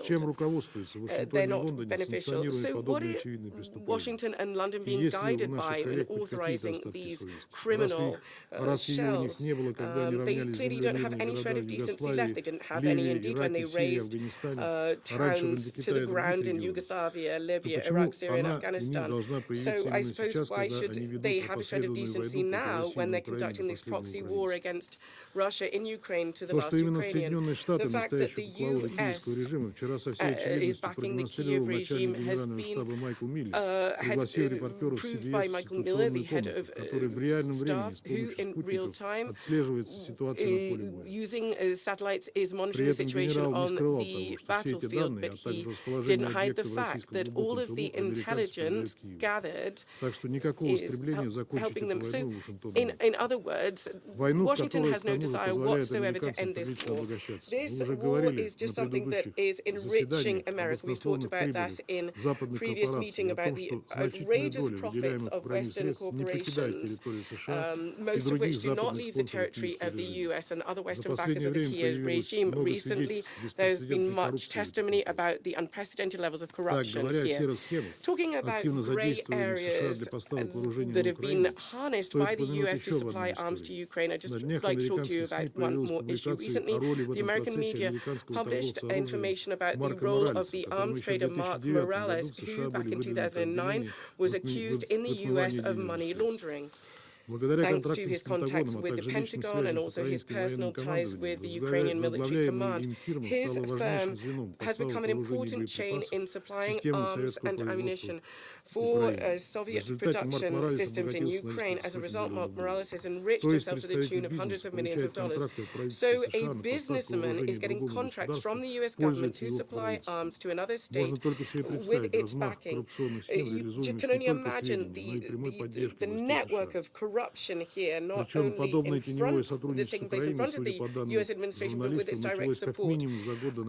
field. They're not beneficial. So what are Washington and London being guided by in authorizing these criminal shells? They clearly don't have any shred of decency left. They didn't have any indeed when they razed towns to the ground in Yugoslavia, Libya, Iraq, Syria, and Afghanistan. So I suppose why should they have a shred of decency now when they're conducting this proxy war against Russia in Ukraine to the last Ukrainian? The fact that the US is backing the Kiev regime has been proved by Michael Miller, the head of staff, who in real time using satellites is monitoring the situation on the battlefield, but he didn't hide the fact that all of the intelligence gathered is helping them. So, in other words, Washington has no desire whatsoever to end this war. This war is just something that is enriching America. We've talked about that in previous meeting about the outrageous profits of Western corporations, most of which do not leave the territory of the US and other Western backers of the Kiev regime. Recently, there's been much testimony about the unprecedented levels of corruption here. Talking about grey areas that have been harnessed by the US to supply arms to Ukraine, I'd just like to talk to you about one more issue. Recently, the American media published information about the role of the arms trader Mark Morales, who back in 2009 was accused in the US of money laundering. Thanks to his contacts with the Pentagon and also his personal ties with the Ukrainian military command, his firm has become an important chain in supplying arms and ammunition for Soviet production systems in Ukraine. As a result, Mark Morales has enriched himself to the tune of hundreds of millions of dollars. So a businessman is getting contracts from the US government to supply arms to another state with its backing. You can only imagine the network of corruption here, not only in front, that's taking place in front of the US administration, but with its direct support.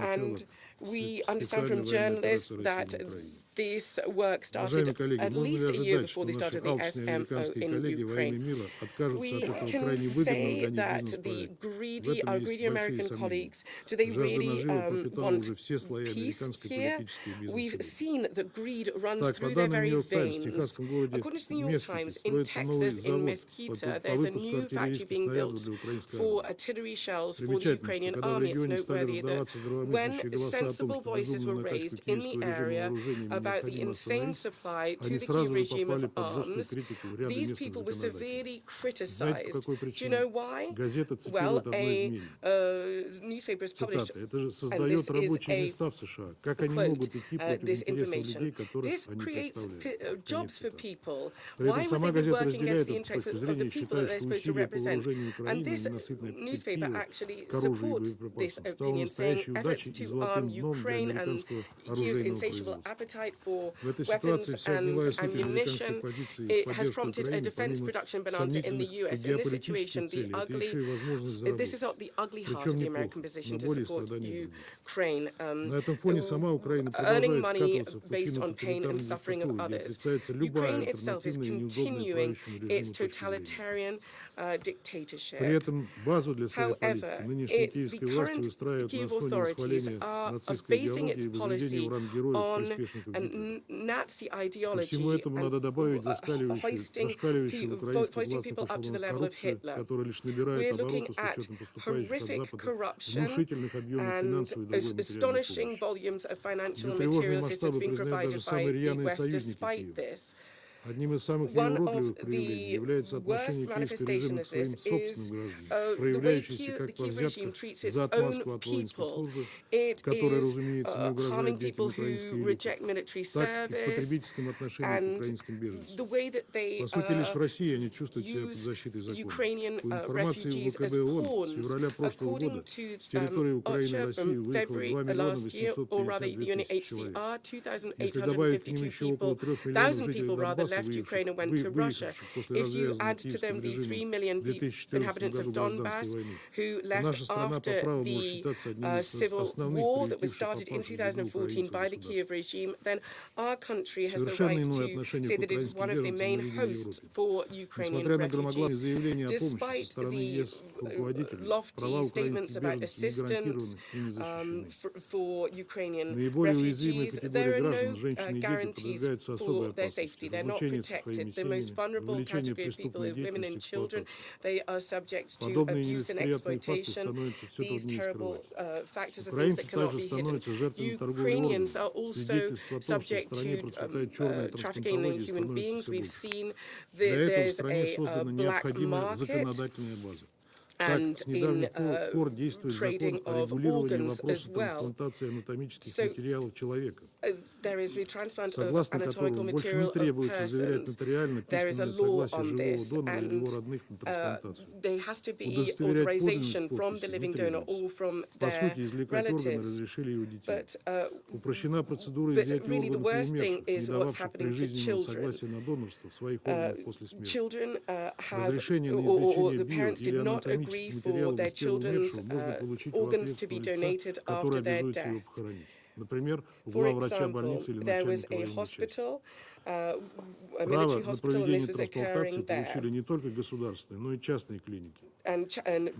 And we understand from journalists that this work started at least a year before they started the SMO in Ukraine. We can say that our greedy American colleagues, do they really want peace here? We've seen that greed runs through their very veins. According to the New York Times, in Texas, in Mesquite, there's a new factory being built for artillery shells for the Ukrainian army. It's noteworthy that when sensible voices were raised in the area about the insane supply to the Kyiv regime of arms, these people were severely criticized. Do you know why? Well, a newspaper is published, and this is a quote, this information. This creates jobs for people. Why would they be working against the interests of the people that they're supposed to represent? And this newspaper actually supports this opinion, saying efforts to arm Ukraine and Kyiv's insatiable appetite for weapons and ammunition, it has prompted a defense production bonanza in the US. In this situation, this is not the ugly heart of the American position to support Ukraine, earning money based on pain and suffering of others. Ukraine itself is continuing its totalitarian dictatorship. However, the current Kyiv authorities are basing its policy on Nazi ideology and hoisting people up to the level of Hitler. We're looking at horrific corruption and astonishing volumes of financial and material assistance being provided by the West despite this. One of the worst manifestations of this is the way the Kyiv regime treats its own people. It is harming people who reject military service, and the way that they use Ukrainian refugees as pawns. According to OCHA from February last year, or rather the UNHCR, 2,852 people, 1,000 people rather, left Ukraine and went to Russia. If you add to them the 3 million inhabitants of Donbass who left after the civil war that was started in 2014 by the Kiev regime, then our country has the right to say that it is one of the main hosts for Ukrainian refugees. Despite the lofty statements about assistance for Ukrainian refugees, there are no guarantees for their safety. They're not protected. The most vulnerable category of people are women and children. They are subject to abuse and exploitation. These terrible factors are things that cannot be hidden. Ukrainians are also subject to trafficking in human beings. We've seen that there's a black market and in trading of organs as well. So there is the transplant of anatomical material of persons. There is a law on this, and there has to be authorization from the living donor or from their relatives. But really the worst thing is what's happening to children. Children have, or the parents did not agree for their children's organs to be donated after their death. For example, there was a hospital, a military hospital, and this was occurring there. And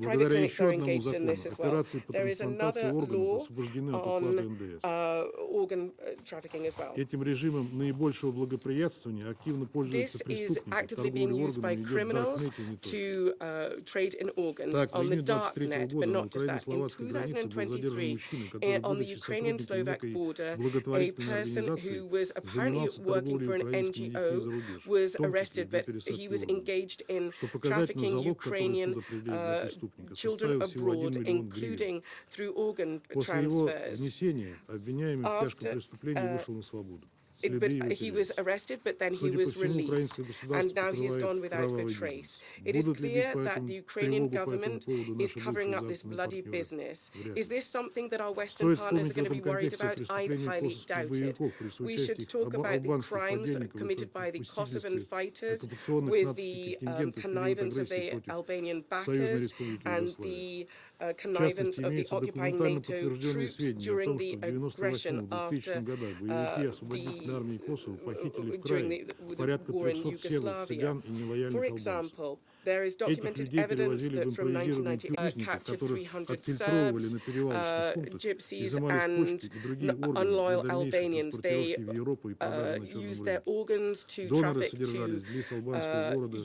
private clinics are engaged in this as well. There is another law on organ trafficking as well. This is actively being used by criminals to trade in organs on the dark net, but not just that. In 2023, on the Ukrainian-Slovak border, a person who was apparently working for an NGO was arrested, but he was engaged in trafficking Ukrainian children abroad, including through organ transfers. But he was arrested, but then he was released, and now he has gone without a trace. It is clear that the Ukrainian government is covering up this bloody business. Is this something that our Western partners are going to be worried about? I highly doubt it. We should talk about the crimes committed by the Kosovan fighters with the connivance of the Albanian backers and the connivance of the occupying NATO troops during the aggression after during the war in Yugoslavia. For example, there is documented evidence that from 1990 captured 300 Serbs, Gypsies, and unloyal Albanians. They used their organs to traffic to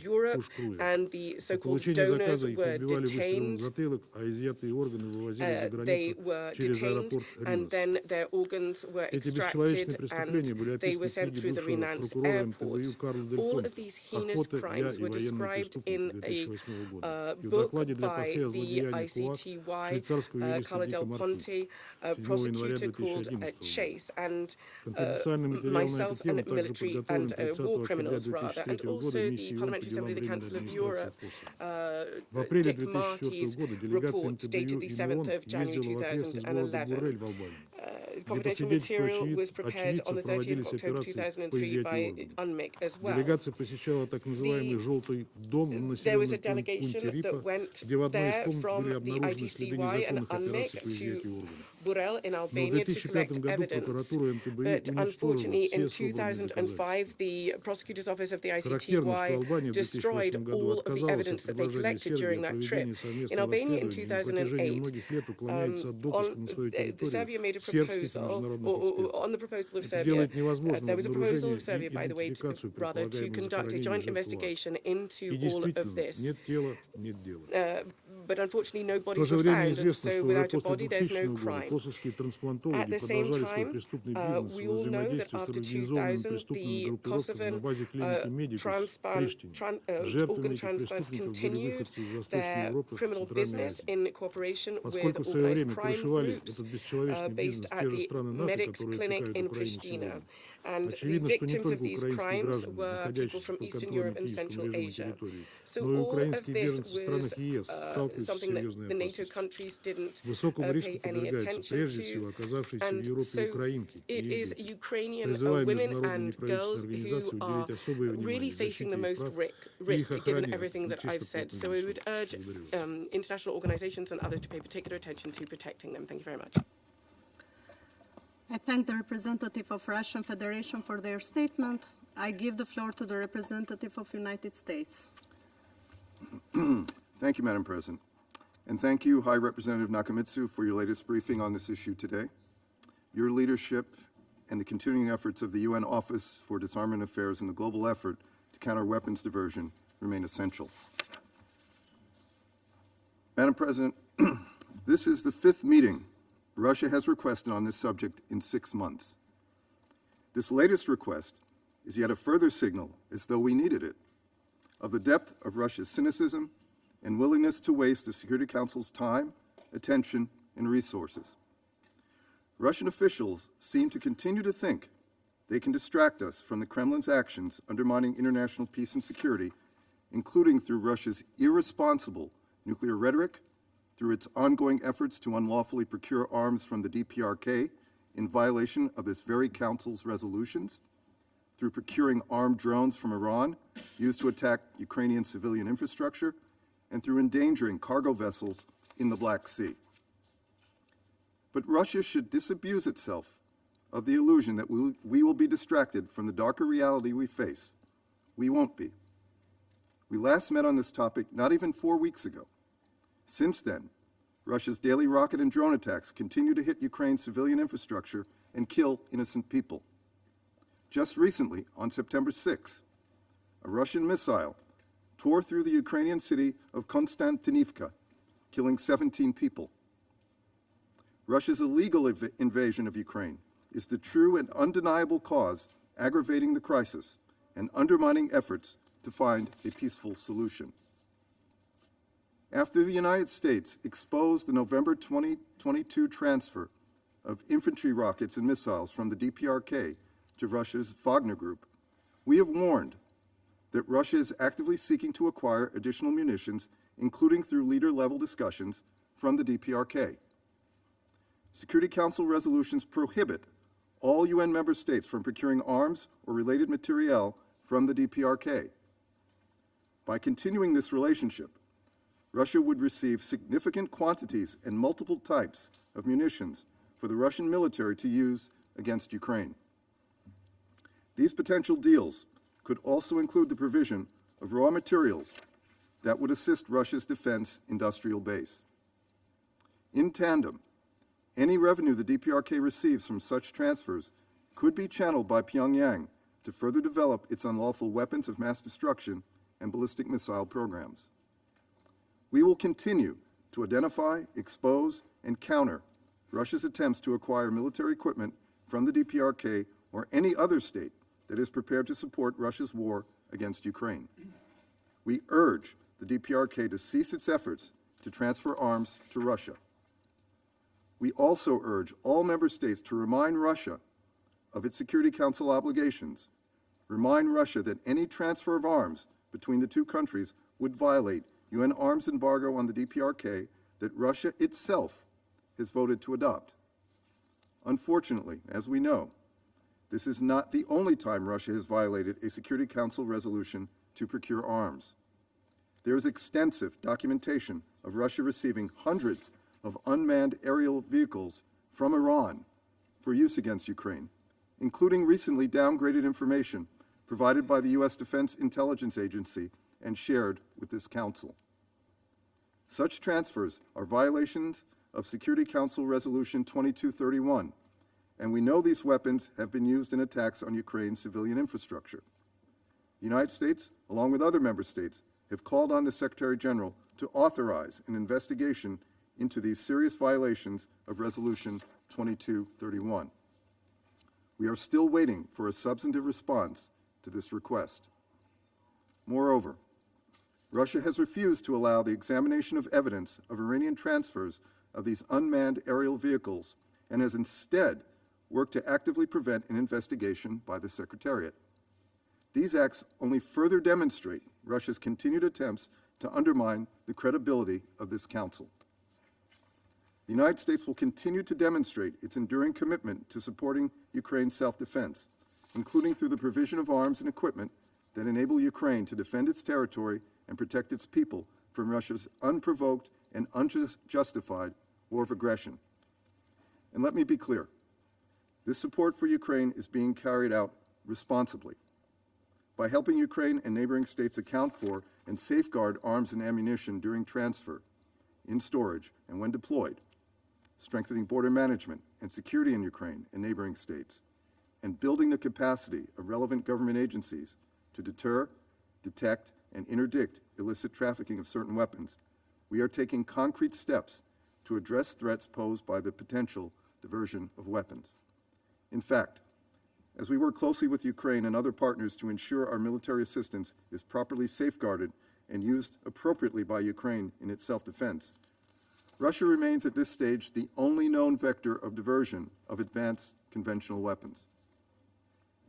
Europe, and the so-called donors were detained. They were detained, and then their organs were extracted, and they were sent through the Renans airport. All of these heinous crimes were described in a book by the ICTY, Carlo Del Ponte, a prosecutor called Chase, and myself, and military and war criminals rather, and also the Parliamentary Assembly of the Council of Europe. Dick Marty's report dated the 7th of January 2011. Confidential material was prepared on the 30th of October 2003 by UNMIC as well. There was a delegation that went there from the ITCY and UNMIC to Burel in Albania to collect evidence. But unfortunately, in 2005, the Prosecutor's Office of the ICTY destroyed all of the evidence that they collected during that trip. In Albania in 2008, Serbia made a proposal, or on the proposal of Serbia, there was a proposal of Serbia, by the way, to conduct a joint investigation into all of this. But unfortunately, no bodies were found, and so without a body, there's no crime. At the same time, we all know that after 2000, the Kosovan organ transplants continued their criminal business in cooperation with organized crime groups based at the medics clinic in Pristina. And the victims of these crimes were people from Eastern Europe and Central Asia. So all of this was something that the NATO countries didn't pay any attention to. And so it is Ukrainian women and girls who are really facing the most risk, given everything that I've said. So I would urge international organizations and others to pay particular attention to protecting them. Thank you very much. I thank the representative of Russian Federation for their statement. I give the floor to the representative of the United States. Thank you, Madam President. And thank you, High Representative Nakamitsu, for your latest briefing on this issue today. Your leadership and the continuing efforts of the UN Office for Disarmament Affairs in the global effort to counter weapons diversion remain essential. Madam President, this is the 5th meeting Russia has requested on this subject in 6 months. This latest request is yet a further signal, as though we needed it, of the depth of Russia's cynicism and willingness to waste the Security Council's time, attention, and resources. Russian officials seem to continue to think they can distract us from the Kremlin's actions undermining international peace and security, including through Russia's irresponsible nuclear rhetoric, through its ongoing efforts to unlawfully procure arms from the DPRK in violation of this very Council's resolutions, through procuring armed drones from Iran used to attack Ukrainian civilian infrastructure, and through endangering cargo vessels in the Black Sea. But Russia should disabuse itself of the illusion that we will be distracted from the darker reality we face. We won't be. We last met on this topic not even 4 weeks ago. Since then, Russia's daily rocket and drone attacks continue to hit Ukraine's civilian infrastructure and kill innocent people. Just recently, on September 6, a Russian missile tore through the Ukrainian city of Konstantinivka, killing 17 people. Russia's illegal invasion of Ukraine is the true and undeniable cause aggravating the crisis and undermining efforts to find a peaceful solution. After the United States exposed the November 2022 transfer of infantry rockets and missiles from the DPRK to Russia's Wagner Group, we have warned that Russia is actively seeking to acquire additional munitions, including through leader-level discussions from the DPRK. Security Council resolutions prohibit all UN member states from procuring arms or related materiel from the DPRK. By continuing this relationship, Russia would receive significant quantities and multiple types of munitions for the Russian military to use against Ukraine. These potential deals could also include the provision of raw materials that would assist Russia's defense industrial base. In tandem, any revenue the DPRK receives from such transfers could be channeled by Pyongyang to further develop its unlawful weapons of mass destruction and ballistic missile programs. We will continue to identify, expose, and counter Russia's attempts to acquire military equipment from the DPRK or any other state that is prepared to support Russia's war against Ukraine. We urge the DPRK to cease its efforts to transfer arms to Russia. We also urge all member states to remind Russia of its Security Council obligations, remind Russia that any transfer of arms between the two countries would violate UN arms embargo on the DPRK that Russia itself has voted to adopt. Unfortunately, as we know, this is not the only time Russia has violated a Security Council resolution to procure arms. There is extensive documentation of Russia receiving hundreds of unmanned aerial vehicles from Iran for use against Ukraine, including recently downgraded information provided by the U.S. Defense Intelligence Agency and shared with this Council. Such transfers are violations of Security Council Resolution 2231, and we know these weapons have been used in attacks on Ukraine's civilian infrastructure. The United States, along with other member states, have called on the Secretary General to authorize an investigation into these serious violations of Resolution 2231. We are still waiting for a substantive response to this request. Moreover, Russia has refused to allow the examination of evidence of Iranian transfers of these unmanned aerial vehicles and has instead worked to actively prevent an investigation by the Secretariat. These acts only further demonstrate Russia's continued attempts to undermine the credibility of this Council. The United States will continue to demonstrate its enduring commitment to supporting Ukraine's self-defense, including through the provision of arms and equipment that enable Ukraine to defend its territory and protect its people from Russia's unprovoked and unjustified war of aggression. And let me be clear, this support for Ukraine is being carried out responsibly by helping Ukraine and neighboring states account for and safeguard arms and ammunition during transfer, in storage, and when deployed, strengthening border management and security in Ukraine and neighboring states, and building the capacity of relevant government agencies to deter, detect, and interdict illicit trafficking of certain weapons. We are taking concrete steps to address threats posed by the potential diversion of weapons. In fact, as we work closely with Ukraine and other partners to ensure our military assistance is properly safeguarded and used appropriately by Ukraine in its self-defense, Russia remains at this stage the only known vector of diversion of advanced conventional weapons.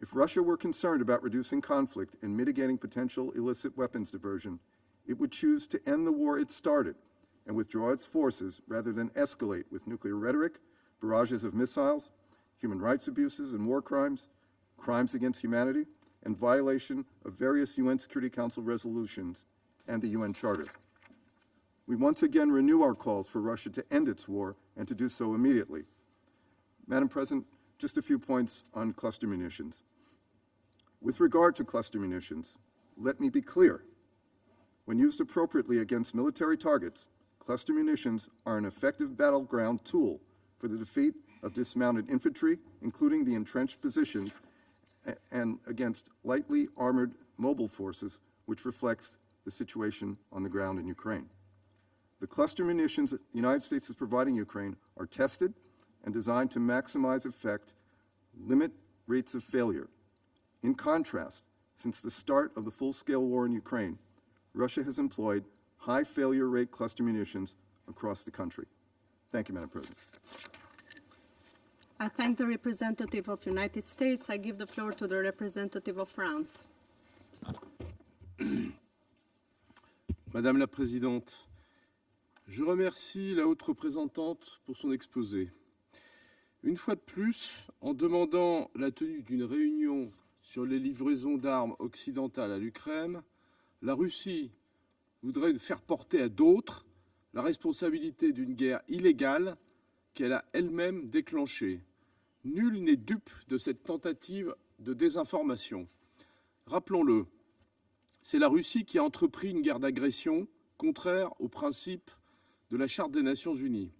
If Russia were concerned about reducing conflict and mitigating potential illicit weapons diversion, it would choose to end the war it started and withdraw its forces rather than escalate with nuclear rhetoric, barrages of missiles, human rights abuses and war crimes, crimes against humanity, and violation of various UN Security Council resolutions and the UN Charter. We once again renew our calls for Russia to end its war and to do so immediately. Madam President, just a few points on cluster munitions. With regard to cluster munitions, let me be clear. When used appropriately against military targets, cluster munitions are an effective battleground tool for the defeat of dismounted infantry, including the entrenched positions, and against lightly armored mobile forces, which reflects the situation on the ground in Ukraine. The cluster munitions that the United States is providing Ukraine are tested and designed to maximize effect, limit rates of failure. In contrast, since the start of the full-scale war in Ukraine, Russia has employed high failure rate cluster munitions across the country. Thank you, Madam President. I thank the representative of the United States. I give the floor to the representative of France. Madame la Présidente, je remercie la haute représentante pour son exposé. Une fois de plus, en demandant la tenue d'une réunion sur les livraisons d'armes occidentales à l'Ukraine, la Russie voudrait faire porter à d'autres la responsabilité d'une guerre illégale qu'elle a elle-même déclenchée. Nul n'est dupe de cette tentative de désinformation. Rappelons-le, c'est la Russie qui a entrepris une guerre d'agression contraire aux principes de la Charte des Nations Unies.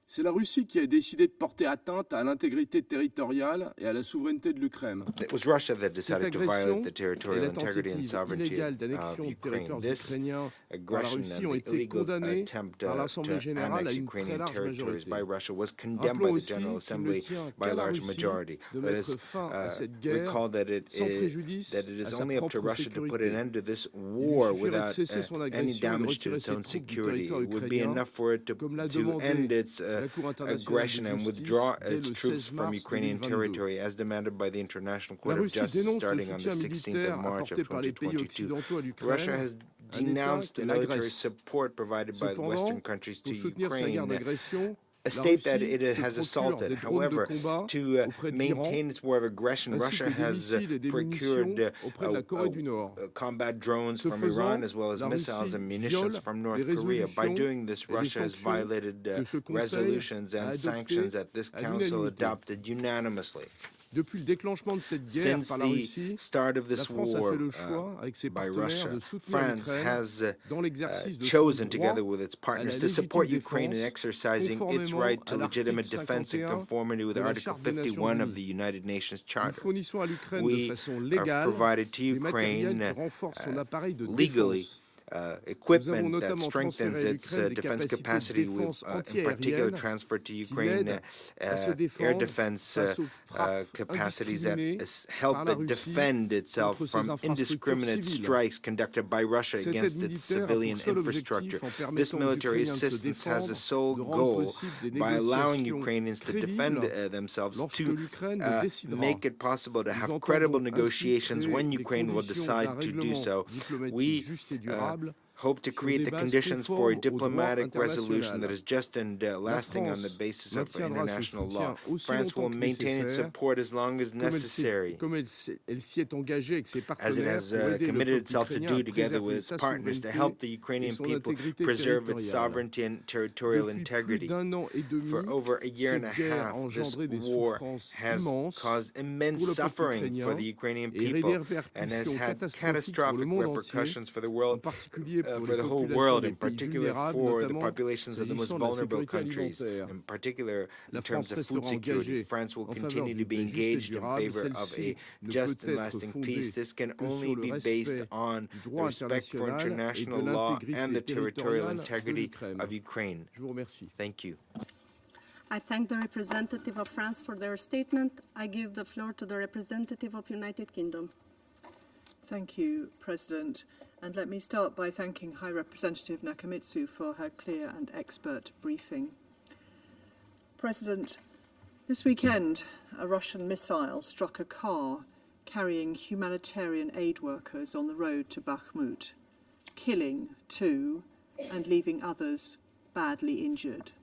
C'est la Russie qui a décidé de porter atteinte à l'intégrité territoriale et à la souveraineté de l'Ukraine. It was Russia that Cette decided to violate agression the et territorial la integrity and tentative sovereignty illégale d'annexion of de Ukraine. territoires This ukrainiens par la aggression Russie ont and the été illegal condamnées attempt par l'Assemblée to générale à annex une très Ukrainian large territories majorité. by Russia was condemned Rappelons by the aussi General qu'il ne Assembly tient by a qu'à la large Russie majority. de Let mettre us fin à cette guerre recall that it sans préjudice is à sa only up to propre Russia to put sécurité. an end to this Il war lui suffirait de without cesser son any agression et de damage to retirer its ses own troupes du security. territoire It would be ukrainien, enough for it comme l'a to demandé end its la Cour internationale aggression de and justice withdraw dès its le troops 16 from mars Ukrainian 2022. territory as demanded by the International La Court of Russie Justice dénonce le starting on the soutien 16th militaire of March of apporté par les pays 2022. occidentaux à Russia l'Ukraine, has un État denounced the qu'elle military agresse. support provided by the Cependant, Western countries to pour soutenir sa guerre Ukraine, d'agression, a la state that Russie it se has procure assaulted. des drones de However, combat to auprès de l'Iran, maintain its war of aggression, ainsi Russia que des has missiles et des procured munitions auprès de la Corée du Nord. combat drones Ce from faisant, Iran as well as la missiles Russie and munitions viole from les North Korea. By résolutions doing this, et les Russia has sanctions violated que ce Conseil resolutions a and adoptées sanctions that this à Council l'unanimité. adopted unanimously. Depuis le déclenchement de cette guerre Since par la the Russie, start of la this France a war fait le choix, avec ses by partenaires, Russia, de soutenir France l'Ukraine has dans l'exercice de son chosen, droit together with its à la partners, to support légitime Ukraine in défense, exercising its conformément right à to legitimate l'article defense in 51 conformity with de la Article Charte des Nations 51 of Unies. the United Nations Nous Charter. fournissons à l'Ukraine de We façon have légale provided to des matériels Ukraine qui renforcent son appareil de legally défense. Nous avons equipment that notamment strengthens transféré à its l'Ukraine des defense capacités capacity. de We've défense in particular antiaérienne transferred to qui Ukraine l'aident à se air défendre defense face aux capacities that help it defend itself from indiscriminate strikes conducted by Russia against its civilian infrastructure. This military assistance has a sole goal, by allowing Ukrainians to defend themselves, to make it possible to have credible negotiations when Ukraine will decide to do so. We hope to create the conditions for a diplomatic resolution that is just and lasting on the basis of international law. France will maintain its support as long as necessary, as it has committed itself to do together with its partners to help the Ukrainian people preserve its sovereignty and territorial integrity. For over a year and a half, this war has caused immense suffering for the Ukrainian people and has had catastrophic repercussions for the world, for the whole world, in particular for the populations of the most vulnerable countries, in particular in terms of food security. France will continue to be engaged in favor of a just and lasting peace. This can only be based on the respect for international law and the territorial integrity of Ukraine. Thank you. I thank the representative of France for their statement. I give the floor to the representative of United Kingdom. Thank you, President. And let me start by thanking High Representative Nakamitsu for her clear and expert briefing. President, this weekend, a Russian missile struck a car carrying humanitarian aid workers on the road to Bakhmut, killing 2 and leaving others badly injured.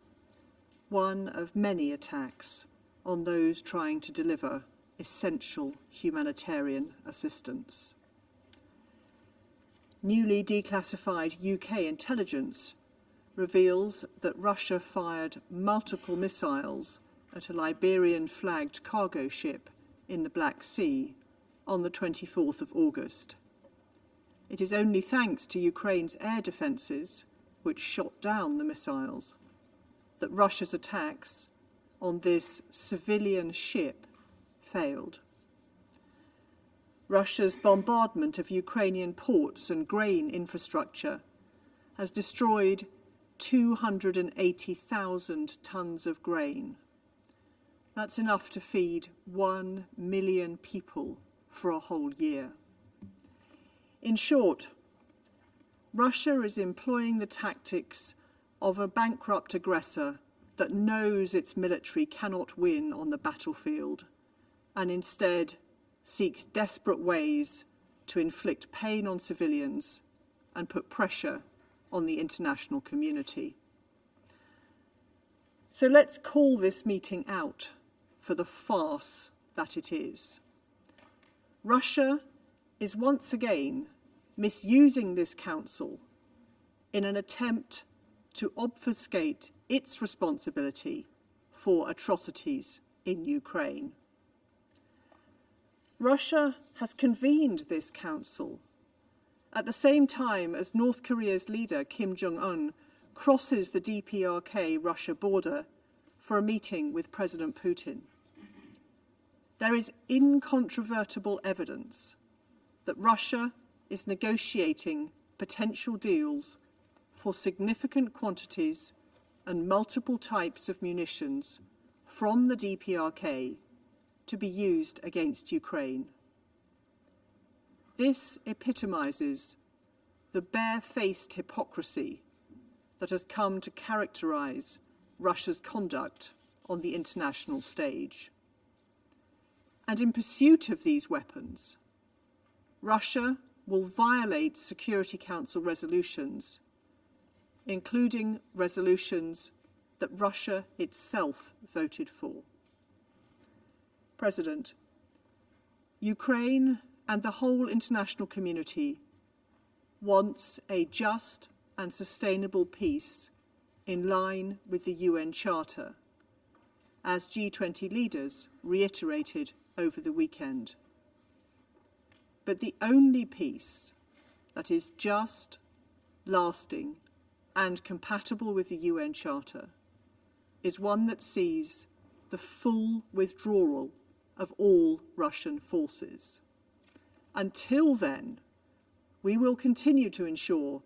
One of many attacks on those trying to deliver essential humanitarian assistance. Newly declassified UK intelligence reveals that Russia fired multiple missiles at a Liberian-flagged cargo ship in the Black Sea on the 24th of August. It is only thanks to Ukraine's air defences, which shot down the missiles, that Russia's attacks on this civilian ship failed. Russia's bombardment of Ukrainian ports and grain infrastructure has destroyed 280,000 tons of grain. That's enough to feed 1 million people for a whole year. In short, Russia is employing the tactics of a bankrupt aggressor that knows its military cannot win on the battlefield and instead seeks desperate ways to inflict pain on civilians and put pressure on the international community. So let's call this meeting out for the farce that it is. Russia is once again misusing this council in an attempt to obfuscate its responsibility for atrocities in Ukraine. Russia has convened this council at the same time as North Korea's leader, Kim Jong Un, crosses the DPRK-Russia border for a meeting with President Putin. There is incontrovertible evidence that Russia is negotiating potential deals for significant quantities and multiple types of munitions from the DPRK to be used against Ukraine. This epitomizes the bare-faced hypocrisy that has come to characterize Russia's conduct on the international stage. And in pursuit of these weapons, Russia will violate Security Council resolutions, including resolutions that Russia itself voted for. President, Ukraine and the whole international community wants a just and sustainable peace in line with the UN Charter, as G20 leaders reiterated over the weekend. But the only peace that is just, lasting, and compatible with the UN Charter is one that sees the full withdrawal of all Russian forces. Until then, we will continue to ensure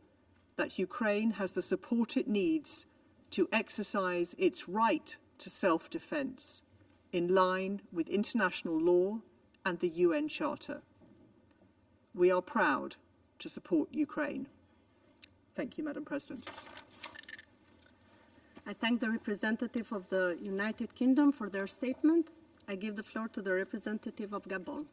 that Ukraine has the support it needs to exercise its right to self-defense in line with international law and the UN Charter. We are proud to support Ukraine. Thank you, Madam President. I thank the representative of the United Kingdom for their statement. I give the floor to the representative of Gabon.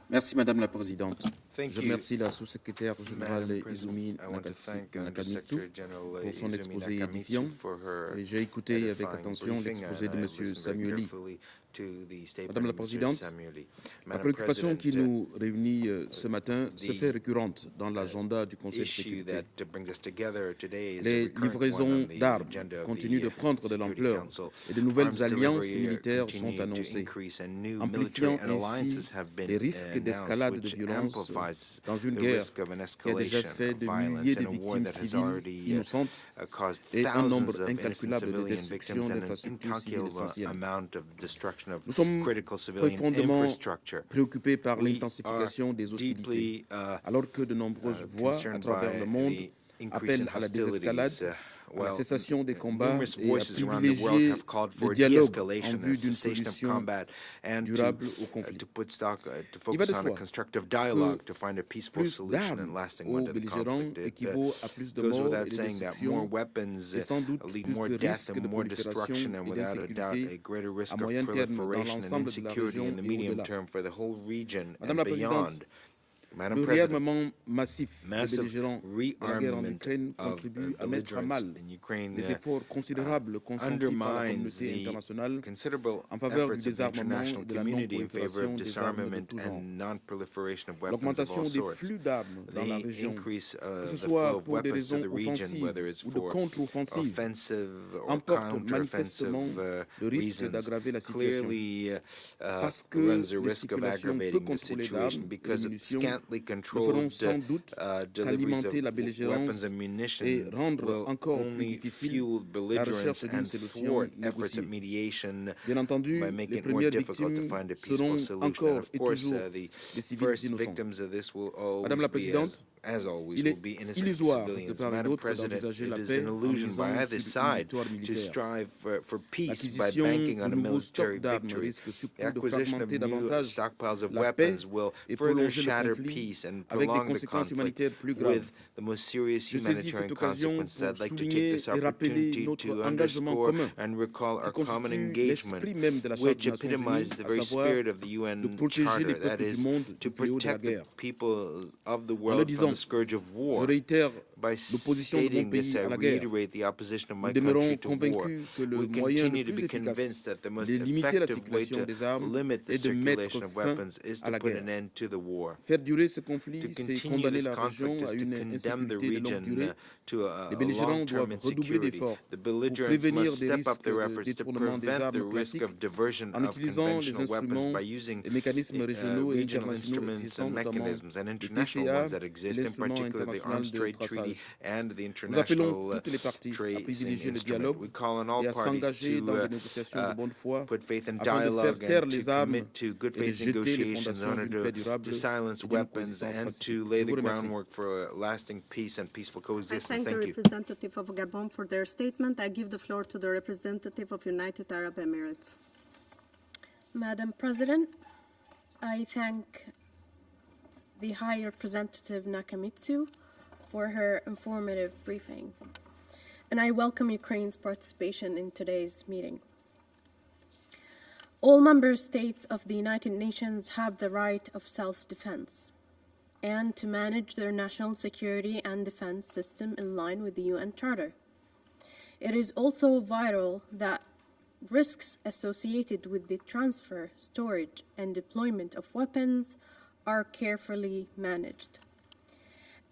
Merci Madame la Présidente. Thank Je you, remercie la sous-secrétaire générale Madam President. Izumi I want to thank Nakamitsu Undersecretary General pour son Izumi exposé Nakamitsu édifiant. for her Et j'ai écouté avec edifying attention briefing, l'exposé de and I Monsieur listened very Samueli. carefully to the statement Madame la of Mr. Présidente, Samueli. La Madam préoccupation qui President, nous réunit ce matin se the fait récurrente dans l'agenda du Conseil de issue sécurité. that brings us together today is a Les recurrent one livraisons on the d'armes agenda of continuent de the prendre de Security l'ampleur Council. et de nouvelles Arms alliances delivery militaires continue sont to annoncées, increase, and new amplifiant military alliances ainsi have been les risques announced, d'escalade de which violence amplifies dans une the guerre risk of an qui a déjà escalation fait of de violence milliers de in a war victimes that has civiles already innocentes caused et un nombre thousands of innocent incalculable de civilian destructions victims and an d'infrastructures civiles incalculable essentielles. amount of destruction of Nous sommes critical civilian profondément infrastructure. préoccupés par We l'intensification are des hostilités, deeply alors que de nombreuses voix à concerned travers by le monde the increase in appellent à la désescalade, hostilities. à la cessation des combats Numerous et à voices around the world privilégier have called for le dialogue en de-escalation, vue a d'une cessation of solution combat, and durable au conflit. to Il va focus de on a soi constructive dialogue que to find a peaceful plus solution d'armes and lasting aux one to the belligérants conflict. It équivaut à plus de goes morts et without de saying that destruction more weapons et sans doute lead plus more de death risques and de more prolifération destruction, and et without a doubt d'insécurité a greater risk à of moyen terme dans proliferation and l'ensemble de la insecurity région in the et medium au-delà. term for the whole region Madame and la Présidente, beyond. Madam le President, réarmement massif des massive belligérants de la guerre en Ukraine of contribue à mettre à mal belligerents in Ukraine les efforts considérables consentis par la undermines communauté the internationale considerable en faveur du efforts of the désarmement international et de la community in favor non-prolifération of des armes de disarmament tout genre. and non-proliferation of weapons of L'augmentation all des sorts. flux d'armes dans la The région, increase que of ce the flow soit of pour des weapons to raisons the region, whether it's offensives ou de for contre-offensives, offensive or emporte counter-offensive manifestement le risque reasons, d'aggraver la situation. clearly Parce que runs the les risk of circulations peu aggravating the contrôlées situation d'armes et because de of munitions scantily ne feront controlled sans doute deliveries qu'alimenter la of belligérance weapons and munitions et rendre will encore plus only difficile fuel la belligerence recherche d'une and solution thwart efforts négociée. at mediation Bien entendu, by les making it more premières difficult to victimes find a seront peaceful solution. And encore of et course, toujours the des civils first innocents. victims of this will always Madame la be, Présidente, as always, il will est be innocent illusoire de civilians. part et Madam d'autre President, d'envisager it la is paix an en illusion by misant either sur une side victoire to militaire. strive for peace by L'acquisition banking on de a nouveaux stocks military d'armes victory. risque The surtout de acquisition of fragmenter new davantage stockpiles of la paix weapons will et further prolonger le shatter conflit peace and avec des prolong the conséquences conflict humanitaires plus graves. with the most serious Je saisis humanitarian cette occasion consequences. pour I'd like to take souligner this et rappeler opportunity notre to engagement underscore commun and recall qui our common constitue engagement, l'esprit même de la Charte which des Nations Unies, epitomizes the à very savoir spirit of the de UN protéger Charter, les that peuples du is, monde to du fléau de la protect the guerre. people of the En le world from disant, the scourge of je war. réitère By l'opposition de mon stating this, pays I à la guerre. reiterate the opposition of Nous my demeurons country to war. convaincus que le We moyen continue le to plus be convinced efficace that the most de limiter la effective way circulation to des armes limit the est de mettre circulation of fin weapons is à to la put guerre. an end to the war. Faire durer ce To conflit, c'est continue condamner this la région conflict à is to une condemn the insécurité de longue durée. region to Les a belligérants long-term doivent redoubler insecurity. d'efforts The pour belligerents prévenir must des step risques up their de efforts to détournement des prevent the armes risk classiques of diversion en of utilisant les conventional weapons instruments by using et mécanismes régionaux et regional internationaux instruments existants, and notamment mechanisms and le international TCA ones that et exist, in l'instrument particular the international Arms de Trade Treaty traçage. and the Nous appelons International toutes les parties à Tracing privilégier le Instrument. dialogue We call on all et à parties s'engager dans to des négociations de bonne foi put faith in afin de dialogue faire taire and to les armes commit to good et de faith jeter les negotiations in fondations order d'une paix durable to silence et d'une weapons coexistence and pacifique. to lay Je vous the remercie. groundwork for a lasting peace and peaceful I coexistence. thank the Thank you. representative of Gabon for their statement. I give the floor to the representative of United Arab Emirates. Madam President, I thank the High Representative Nakamitsu for her informative briefing, and I welcome Ukraine's participation in today's meeting. All member states of the United Nations have the right of self-defense and to manage their national security and defense system in line with the UN Charter. It is also vital that risks associated with the transfer, storage, and deployment of weapons are carefully managed.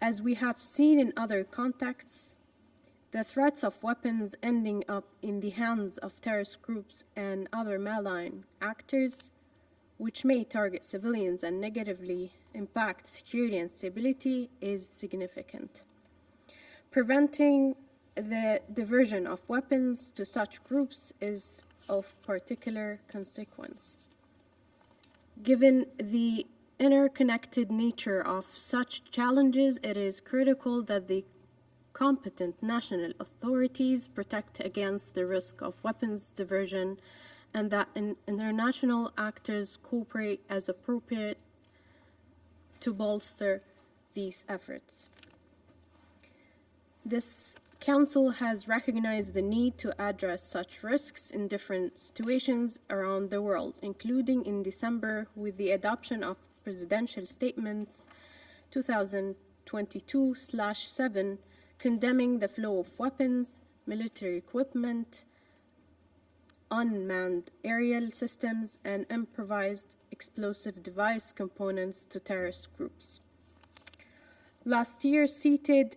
As we have seen in other contexts, the threats of weapons ending up in the hands of terrorist groups and other malign actors, which may target civilians and negatively impact security and stability, is significant. Preventing the diversion of weapons to such groups is of particular consequence. Given the interconnected nature of such challenges, it is critical that the competent national authorities protect against the risk of weapons diversion and that international actors cooperate as appropriate to bolster these efforts. This Council has recognized the need to address such risks in different situations around the world, including in December with the adoption of Presidential Statements 2022/7 condemning the flow of weapons, military equipment, unmanned aerial systems, and improvised explosive device components to terrorist groups. Last year, seated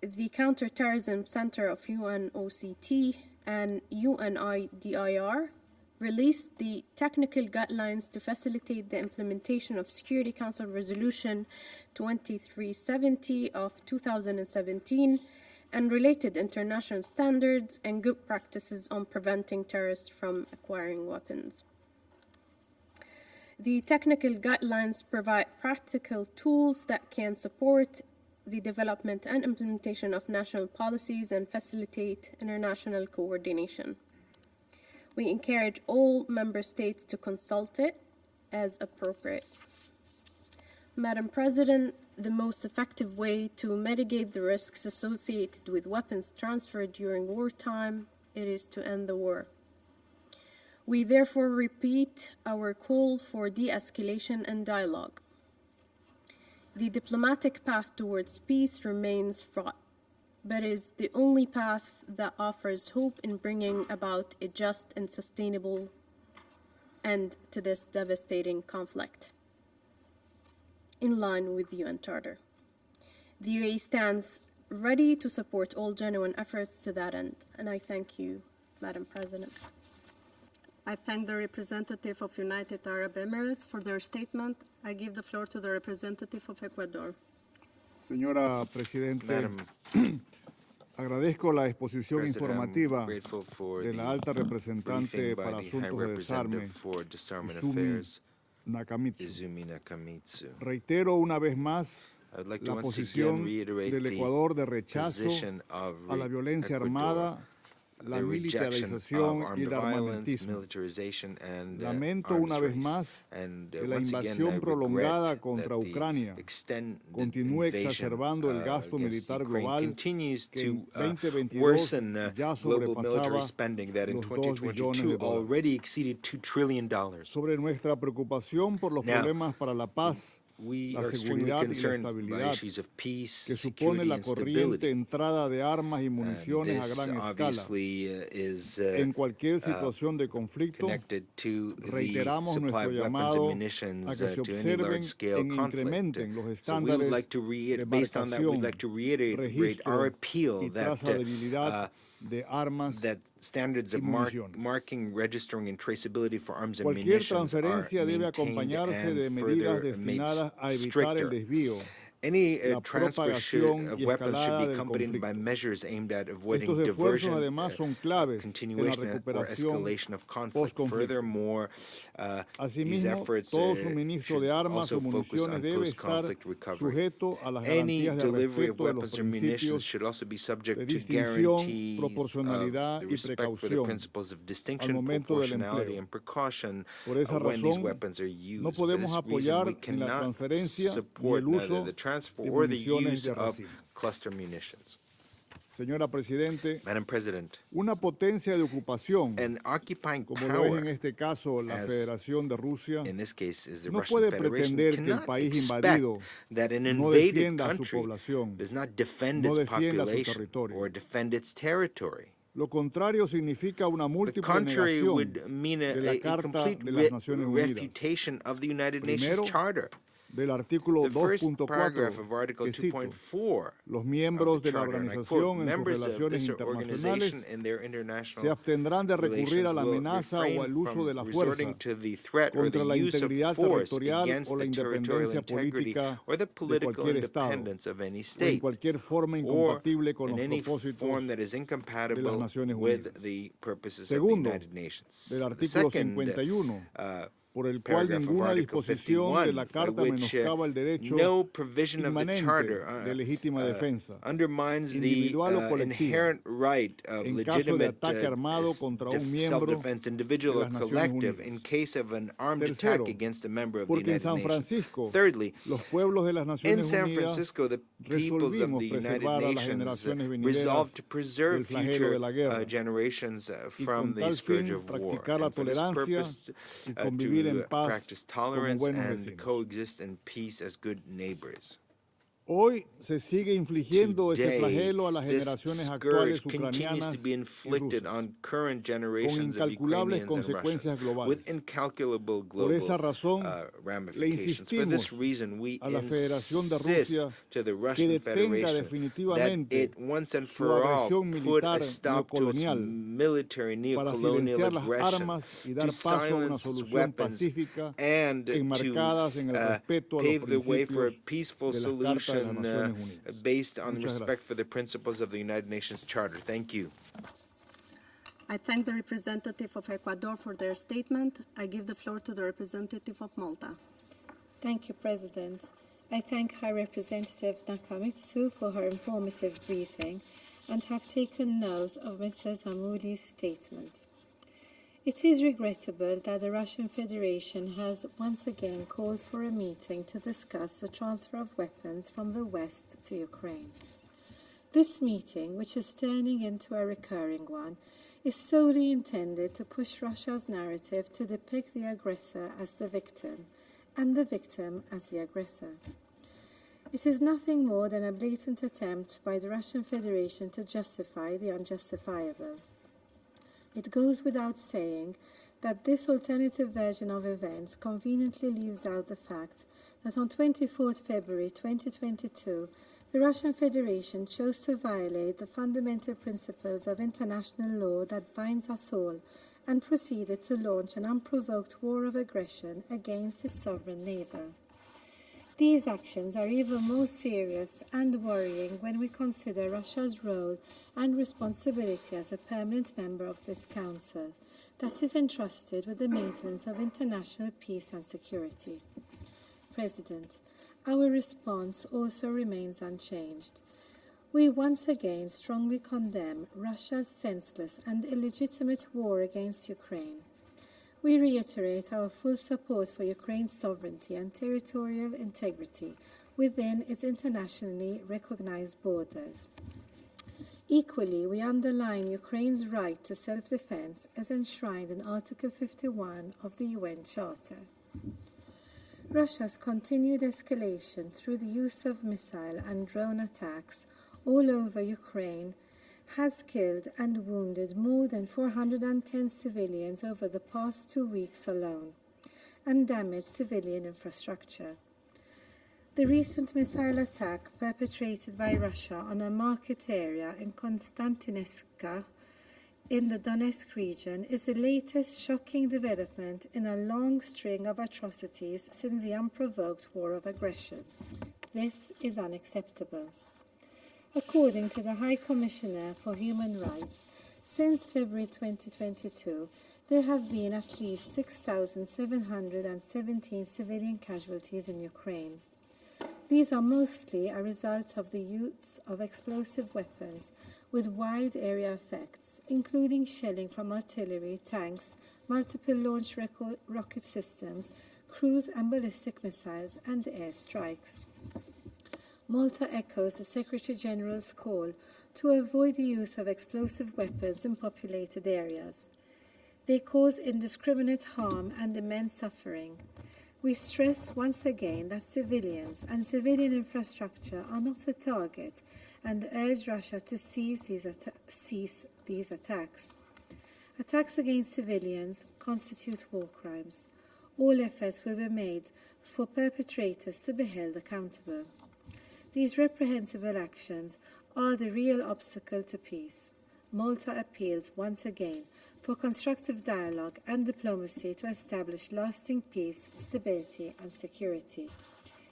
the Counterterrorism Center of UNOCT and UNIDIR released the technical guidelines to facilitate the implementation of Security Council Resolution 2370 of 2017 and related international standards and good practices on preventing terrorists from acquiring weapons. The technical guidelines provide practical tools that can support the development and implementation of national policies and facilitate international coordination. We encourage all member states to consult it as appropriate. Madam President, the most effective way to mitigate the risks associated with weapons transferred during wartime is to end the war. We therefore repeat our call for de-escalation and dialogue. The diplomatic path towards peace remains fraught, but is the only path that offers hope in bringing about a just and sustainable end to this devastating conflict, in line with the UN Charter. The UAE stands ready to support all genuine efforts to that end, and I thank you, Madam President. I thank the representative of United Arab Emirates for their statement. I give the floor to the representative of Ecuador. Señora Presidente, agradezco la exposición informativa de la alta representante para asuntos de desarme, Izumi Nakamitsu. Reitero una vez más la posición del Ecuador de rechazo a la violencia armada, la militarización y el armamentismo. Lamento una vez más que la invasión prolongada contra Ucrania continúe exacerbando el gasto militar global que en 2022 ya sobrepasaba los $2 billones. Sobre nuestra preocupación por los problemas para la paz, la seguridad y la estabilidad que supone la corriente entrada de armas y municiones a gran escala en cualquier situación de conflicto, reiteramos nuestro llamado a que se observen e incrementen los estándares de marcación, registro y trazabilidad de armas standards of marking, registering, and traceability for arms and Cualquier munitions transferencia are debe maintained acompañarse de and medidas further destinadas a made evitar el stricter. desvío, Any la transfer propagación of y weapons should escalada be del accompanied by conflicto. measures aimed at avoiding Estos esfuerzos diversion, además son claves en la continuation, or recuperación escalation of conflict. post-conflicto. Furthermore, these Asimismo, efforts todo suministro de should armas also o focus municiones on debe estar post-conflict recovery. sujeto a las Any garantías de delivery of respeto de los weapons or munitions principios should also be subject de to distinción, guarantees proporcionalidad of y the respect for the precaución principles of al distinction, momento del proportionality, empleo. and precaution Por esa when these razón, weapons are used. no For podemos this reason, apoyar we ni la cannot transferencia ni support el uso neither the transfer de or the municiones use de of racimo. cluster munitions. Señora Presidente, Madam President, una potencia de ocupación, an occupying como lo es en power, este caso la as Federación de Rusia, in this case is the no Russian puede Federation, pretender que el cannot país expect invadido that an no invaded defienda a su country población, does not defend no its defienda su population territorio. or defend its territory. Lo contrario significa una The múltiple contrary negación would mean de la a Carta complete de las Naciones Unidas, refutation of the United Primero, Nations Charter. del artículo The first 2.4, paragraph of Article que cito, 2.4 los miembros of the de la Charter, and I organización quote, en sus members of relaciones this internacionales organization in their international se abstendrán de recurrir a la relations will amenaza o refrain al uso from de la resorting fuerza to the threat or contra the la use of integridad force territorial against o la the territorial independencia integrity política or the de political cualquier Estado, independence of any o en state, cualquier forma or incompatible con in los any propósitos form that is de las incompatible Naciones with Unidas. the purposes Segundo, of the United Nations. del The artículo second 51, por el cual ninguna disposición de la Carta menoscaba el derecho inmanente de legítima defensa, individual o colectiva, en caso de ataque armado contra un miembro de las Naciones Unidas. Tercero, porque en San Francisco, los pueblos de las Naciones Unidas resolvimos preservar a las generaciones venideras del flagelo de la guerra y con tal fin practicar la tolerancia y convivir en paz como buenos vecinos. Hoy se sigue infligiendo ese flagelo a las generaciones actuales ucranianas y rusas, con incalculables consecuencias globales. Por esa razón, le insistimos a la Federación de Rusia que detenga definitivamente su agresión militar neocolonial para silenciar las armas y dar paso a una solución pacífica enmarcadas en el respeto a los principios de las cartas based on respect for the principles of the United Nations Charter. Thank you. I thank the representative of Ecuador for their statement. I give the floor to the representative of Malta. Thank you, President. I thank High Representative Nakamitsu for her informative briefing and have taken note of Mrs. Hamoudi's statement. It is regrettable that the Russian Federation has once again called for a meeting to discuss the transfer of weapons from the West to Ukraine. This meeting, which is turning into a recurring one, is solely intended to push Russia's narrative to depict the aggressor as the victim and the victim as the aggressor. It is nothing more than a blatant attempt by the Russian Federation to justify the unjustifiable. It goes without saying that this alternative version of events conveniently leaves out the fact that on 24 February 2022, the Russian Federation chose to violate the fundamental principles of international law that binds us all and proceeded to launch an unprovoked war of aggression against its sovereign neighbor. These actions are even more serious and worrying when we consider Russia's role and responsibility as a permanent member of this Council that is entrusted with the maintenance of international peace and security. President, our response also remains unchanged. We once again strongly condemn Russia's senseless and illegitimate war against Ukraine. We reiterate our full support for Ukraine's sovereignty and territorial integrity within its internationally recognized borders. Equally, we underline Ukraine's right to self-defense as enshrined in Article 51 of the UN Charter. Russia's continued escalation through the use of missile and drone attacks all over Ukraine has killed and wounded more than 410 civilians over the past 2 weeks alone, and damaged civilian infrastructure. The recent missile attack perpetrated by Russia on a market area in Konstantinivka in the Donetsk region is the latest shocking development in a long string of atrocities since the unprovoked war of aggression. This is unacceptable. According to the High Commissioner for Human Rights, since February 2022, there have been at least 6,717 civilian casualties in Ukraine. These are mostly a result of the use of explosive weapons with wide area effects, including shelling from artillery, tanks, multiple launch rocket systems, cruise and ballistic missiles, and air strikes. Malta echoes the Secretary General's call to avoid the use of explosive weapons in populated areas. They cause indiscriminate harm and immense suffering. We stress once again that civilians and civilian infrastructure are not a target and urge Russia to cease these attacks. Attacks against civilians constitute war crimes. All efforts will be made for perpetrators to be held accountable. These reprehensible actions are the real obstacle to peace. Malta appeals once again for constructive dialogue and diplomacy to establish lasting peace, stability, and security.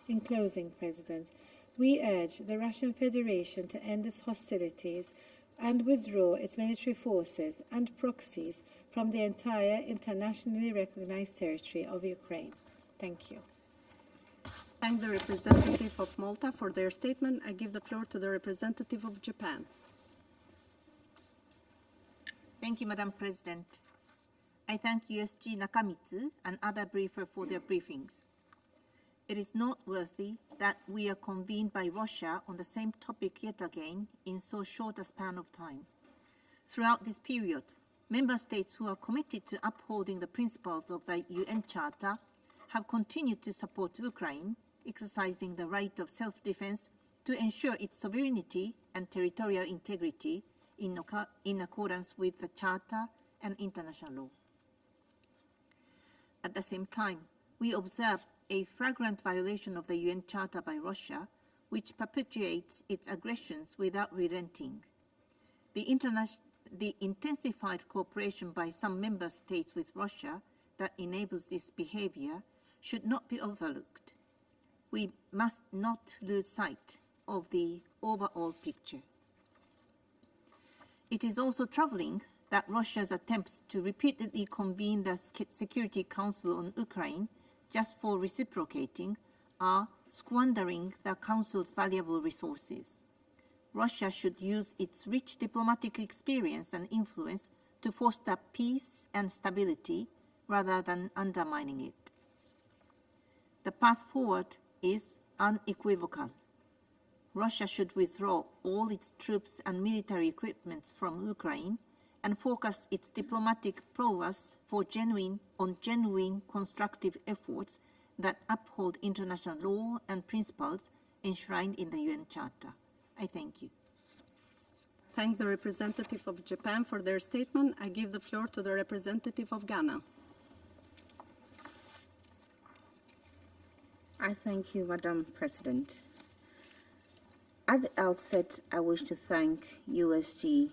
In closing, President, we urge the Russian Federation to end its hostilities and withdraw its military forces and proxies from the entire internationally recognized territory of Ukraine. Thank you. Thank the representative of Malta for their statement. I give the floor to the representative of Japan. Thank you, Madam President. I thank USG Nakamitsu and other briefers for their briefings. It is noteworthy that we are convened by Russia on the same topic yet again in so short a span of time. Throughout this period, member states who are committed to upholding the principles of the UN Charter have continued to support Ukraine, exercising the right of self-defense to ensure its sovereignty and territorial integrity in accordance with the Charter and international law. At the same time, we observe a flagrant violation of the UN Charter by Russia, which perpetuates its aggressions without relenting. The intensified cooperation by some member states with Russia that enables this behavior should not be overlooked. We must not lose sight of the overall picture. It is also troubling that Russia's attempts to repeatedly convene the Security Council on Ukraine just for reciprocating are squandering the Council's valuable resources. Russia should use its rich diplomatic experience and influence to foster peace and stability rather than undermining it. The path forward is unequivocal. Russia should withdraw all its troops and military equipment from Ukraine and focus its diplomatic prowess on genuine constructive efforts that uphold international law and principles enshrined in the UN Charter. I thank you. Thank the representative of Japan for their statement. I give the floor to the representative of Ghana. I thank you, Madam President. At the outset, I wish to thank USG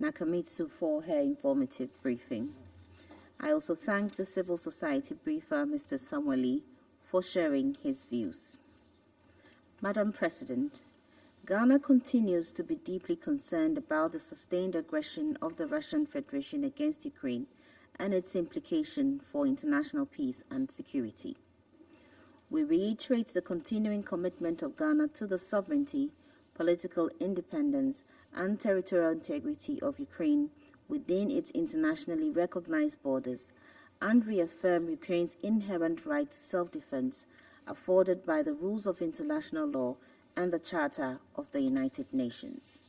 Nakamitsu for her informative briefing. I also thank the civil society briefer, Mr. Samueli, for sharing his views. Madam President, Ghana continues to be deeply concerned about the sustained aggression of the Russian Federation against Ukraine and its implication for international peace and security. We reiterate the continuing commitment of Ghana to the sovereignty, political independence, and territorial integrity of Ukraine within its internationally recognized borders, and reaffirm Ukraine's inherent right to self-defense afforded by the rules of international law and the Charter of the United Nations.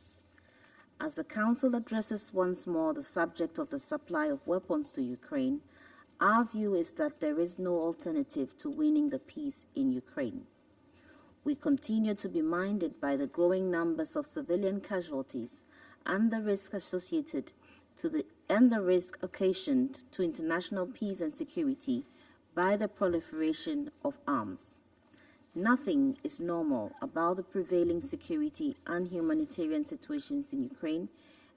As the Council addresses once more the subject of the supply of weapons to Ukraine, our view is that there is no alternative to winning the peace in Ukraine. We continue to be minded by the growing numbers of civilian casualties and the risk associated and the risk occasioned to international peace and security by the proliferation of arms. Nothing is normal about the prevailing security and humanitarian situations in Ukraine,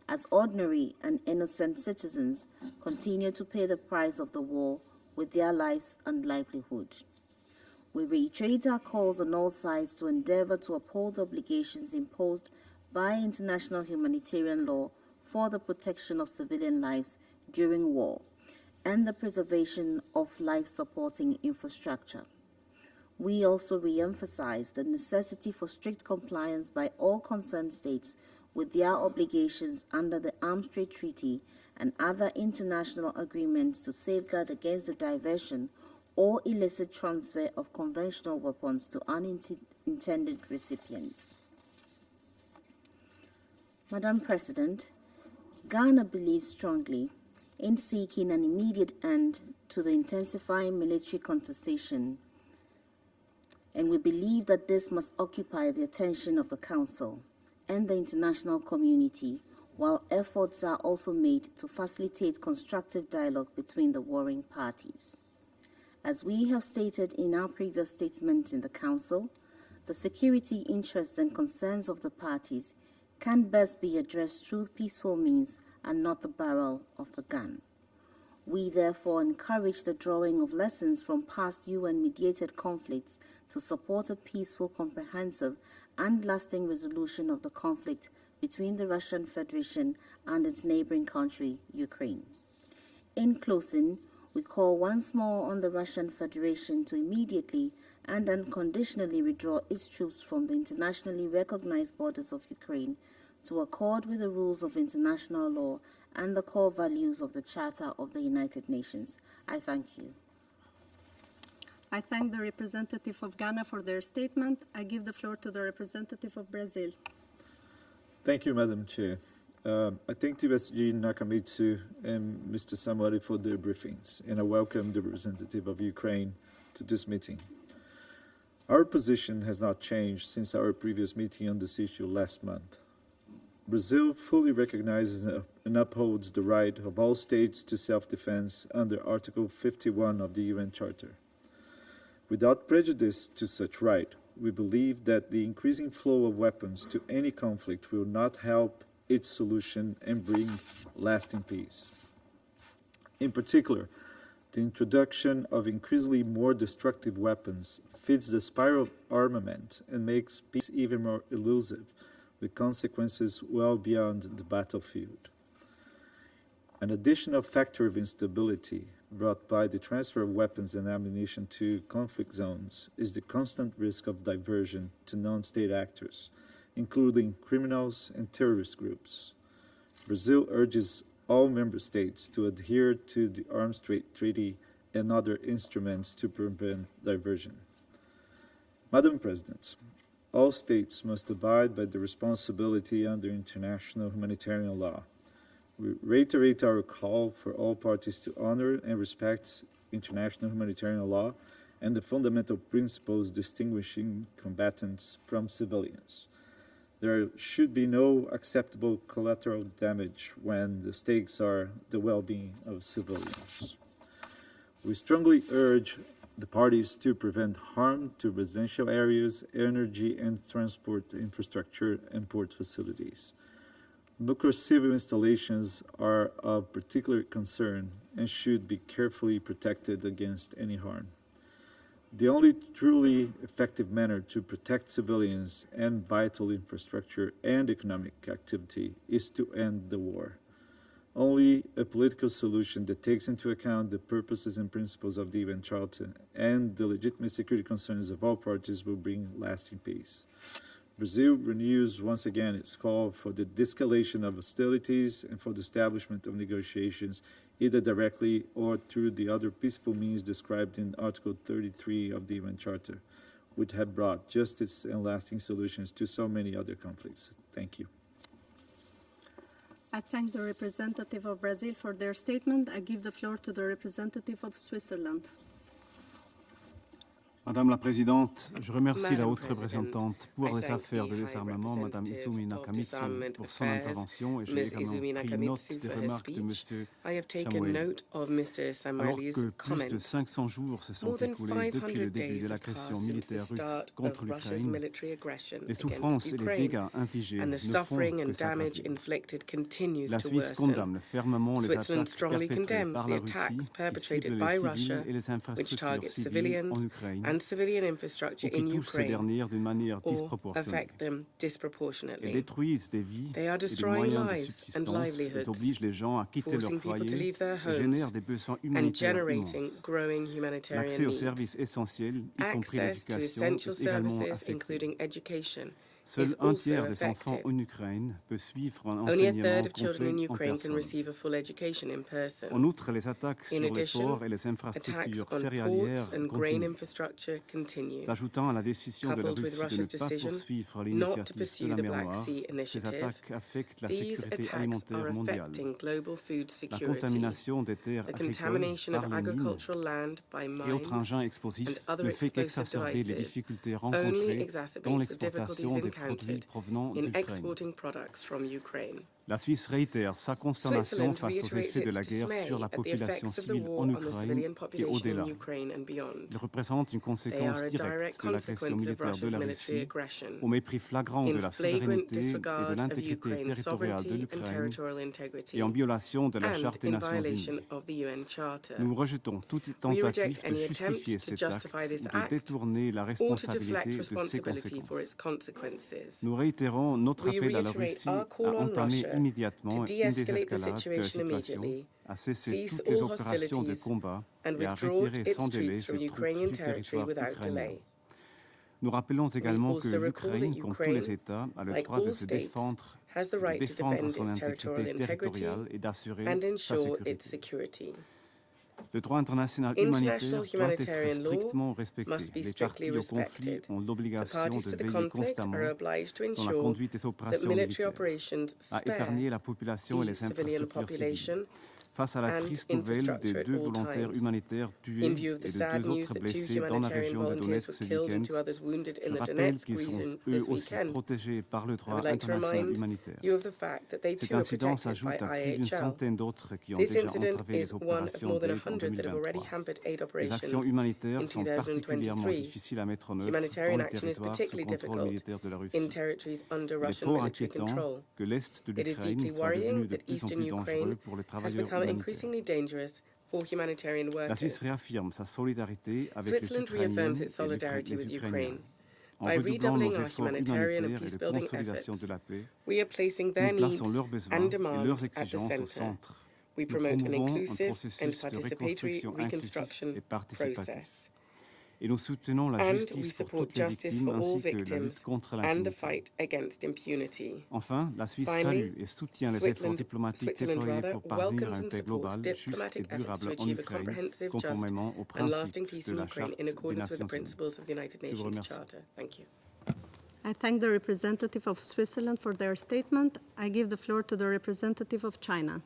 as ordinary and innocent citizens continue to pay the price of the war with their lives and livelihood. We reiterate our calls on all sides to endeavor to uphold the obligations imposed by international humanitarian law for the protection of civilian lives during war and the preservation of life-supporting infrastructure. We also re-emphasize the necessity for strict compliance by all concerned states with their obligations under the Arms Trade Treaty and other international agreements to safeguard against the diversion or illicit transfer of conventional weapons to unintended recipients. Madam President, Ghana believes strongly in seeking an immediate end to the intensifying military contestation, and we believe that this must occupy the attention of the Council and the international community, while efforts are also made to facilitate constructive dialogue between the warring parties. As we have stated in our previous statements in the Council, the security interests and concerns of the parties can best be addressed through peaceful means and not the barrel of the gun. We therefore encourage the drawing of lessons from past UN-mediated conflicts to support a peaceful, comprehensive, and lasting resolution of the conflict between the Russian Federation and its neighboring country, Ukraine. In closing, we call once more on the Russian Federation to immediately and unconditionally withdraw its troops from the internationally recognized borders of Ukraine to accord with the rules of international law and the core values of the Charter of the United Nations. I thank you. I thank the representative of Ghana for their statement. I give the floor to the representative of Brazil. Thank you, Madam Chair. I thank USG Nakamitsu and Mr. Samueli for their briefings, and I welcome the representative of Ukraine to this meeting. Our position has not changed since our previous meeting on this issue last month. Brazil fully recognizes and upholds the right of all states to self-defense under Article 51 of the UN Charter. Without prejudice to such right, we believe that the increasing flow of weapons to any conflict will not help its solution and bring lasting peace. In particular, the introduction of increasingly more destructive weapons feeds the spiral of armament and makes peace even more elusive, with consequences well beyond the battlefield. An additional factor of instability brought by the transfer of weapons and ammunition to conflict zones is the constant risk of diversion to non-state actors, including criminals and terrorist groups. Brazil urges all member states to adhere to the Arms Trade Treaty and other instruments to prevent diversion. Madam President, all states must abide by the responsibility under international humanitarian law. We reiterate our call for all parties to honor and respect international humanitarian law and the fundamental principles distinguishing combatants from civilians. There should be no acceptable collateral damage when the stakes are the well-being of civilians. We strongly urge the parties to prevent harm to residential areas, energy and transport infrastructure, and port facilities. Nuclear civil installations are of particular concern and should be carefully protected against any harm. The only truly effective manner to protect civilians and vital infrastructure and economic activity is to end the war. Only a political solution that takes into account the purposes and principles of the UN Charter and the legitimate security concerns of all parties will bring lasting peace. Brazil renews once again its call for the de-escalation of hostilities and for the establishment of negotiations, either directly or through the other peaceful means described in Article 33 of the UN Charter, which have brought justice and lasting solutions to so many other conflicts. Thank you. I thank the representative of Brazil for their statement. I give the floor to the representative of Switzerland. Madame la Présidente, je remercie la haute représentante pour les affaires de désarmament, Madame Izumi Nakamitsu, pour son intervention, et j'ai également pris note des remarques de Monsieur Samuel. Alors que plus de 500 jours se sont écoulés depuis le début de l'agression militaire russe contre l'Ukraine, les souffrances et les dégâts infligés ne font que s'aggraver. La Suisse condamne fermement les attaques perpétrées par la Russie qui ciblent les civils et les infrastructures civiles en Ukraine, civilian infrastructure in Ukraine or affect them disproportionately. Elles détruisent des vies They are et des destroying moyens de lives and subsistance. livelihoods, Elles obligent les gens à quitter leur forcing people to foyer leave their et génèrent homes des besoins and humanitaires generating immenses. growing humanitarian L'accès aux needs. services essentiels, y compris Access to l'éducation, essential est également services, affecté. including education, Seul is un also tiers des enfants affected. en Ukraine peut suivre un Only a enseignement third of children complet in en Ukraine can personne. receive a full education in person. En outre, les attaques In sur les addition, ports et les attacks infrastructures on céréalières ports and grain continuent. infrastructure continue. S'ajoutant à la décision de la Coupled with Russie de Russia's ne pas decision poursuivre not to l'initiative pursue de la the mer Black Noire, Sea ces Initiative, attaques affectent la these sécurité attacks alimentaire are mondiale. affecting global food La security. contamination des terres The agricoles contamination par of les mines agricultural land by et autres mines engins and explosifs other ne fait explosive qu'exacerber les devices difficultés only rencontrées dans exacerbates the difficulties l'exportation des produits encountered provenant in d'Ukraine. exporting products from Ukraine. La Suisse réitère sa consternation face aux effets de la guerre sur la population civile en Ukraine et au-delà. Ils représentent une conséquence directe de l'agression militaire de la Russie, au mépris flagrant de la souveraineté et de l'intégrité territoriale de l'Ukraine et en violation de la Charte des Nations Unies. Nous rejetons toute tentative de justifier cet acte ou de détourner la responsabilité de ses conséquences. Nous réitérons notre appel à la Russie à entamer immédiatement une désescalade de la situation, à cesser toutes les opérations de combat et à retirer sans délai ses troupes du territoire ukrainien. Nous rappelons également que l'Ukraine, comme tous les États, a le droit de se défendre, de défendre son intégrité territoriale et d'assurer sa sécurité. Le droit international humanitaire doit être strictement respecté. Les parties au conflit ont l'obligation de veiller constamment dans la conduite des opérations militaires, à épargner la population et les infrastructures civiles. Face à la triste nouvelle de 2 volontaires humanitaires tués et de 2 autres blessés dans la région de Donetsk ce week-end, je rappelle qu'ils sont eux aussi protégés par le droit international humanitaire. Cet incident s'ajoute à plus d'une centaine d'autres qui ont déjà entravé les opérations d'aide en 2023. Les actions humanitaires sont particulièrement difficiles à mettre en œuvre dans les territoires sous contrôle militaire de la Russie. Il est fort inquiétant que l'Est de l'Ukraine soit devenu de plus en plus dangereux pour les travailleurs humanitaires. La Suisse réaffirme sa solidarité avec les Ukrainiennes et les Ukrainiens. En redoublant nos efforts humanitaires et de consolidation de la paix, nous plaçons leurs besoins et leurs exigences au centre. Nous promouvons un processus de reconstruction inclusif et participatif. Et nous soutenons la justice pour toutes les victimes ainsi que la lutte contre l'impunité. Enfin, la Suisse salue et soutient les efforts diplomatiques déployés pour parvenir à une paix globale, juste et durable en Ukraine, conformément aux principes de la Charte des Nations Unies. Je vous remercie. I thank the representative of Switzerland for their statement. I give the floor to the representative of China.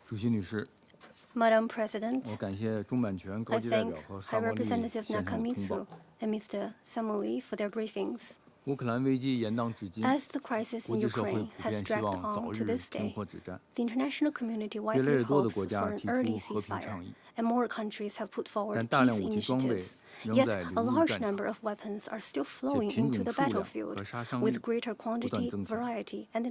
主席女士。 Madam President, 我感谢中版权高 I 级代 thank 表和 High 萨摩利先 Representative 生的通 Nakamitsu 报。 and Mr. Samuli for their briefings. 乌克兰危机延宕至今， As the crisis 国 in 际社会 Ukraine 普 has 遍希 dragged 望早 on to 日 this 停 day, 火止战。 the international community 越来 widely 越多的 hopes 国 for 家 an 提 early 出和平 ceasefire, 倡议， and more countries have put forward 但大 peace 量武器装备 initiatives. 仍 Yet 在 a 流入 large 战场， number of weapons are still 且 flowing 品 into 种 the 数量 battlefield 和杀伤力 with greater 不断 quantity, 增强， variety, and 导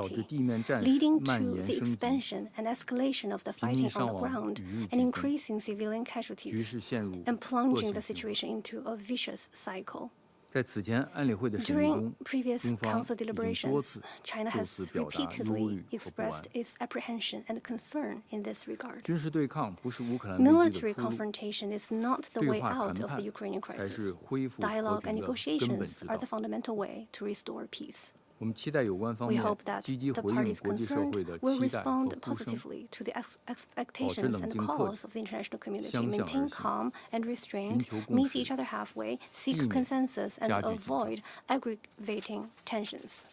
致 lethality, 地面战事 leading 蔓 to 延 the 升级， expansion and escalation of the 平 fighting 民 on 伤 the 亡 ground 与日 and 俱增， increasing civilian 局 casualties, 势陷入 and 恶 plunging 性 the 循环。 situation into a vicious cycle. 在此前安理会的审议 During 中， previous 中方 council 已经多 deliberations, 次 China 就 has 此表达忧 repeatedly 虑和不 expressed 安。 its apprehension and concern in this regard. 军事对抗不是乌克兰危机 Military 的出路， confrontation is not the 对 way 话 out 谈 of the 判 Ukrainian 才是 crisis. 恢复和 Dialogue and 平的根本 negotiations 之 are 道 the。fundamental way to restore peace. 我们期待有关方 We 面 hope that 积极 the 回应 parties 国际社 concerned 会的 will 期待和 respond 呼声， positively to the 保持 expectations 冷 and 静克 calls 制， of the international community, 相向而 maintain 行， calm and 寻 restraint, 求共 meet 识， each other halfway, 避 seek 免 consensus, and 加剧紧张。 avoid aggravating tensions.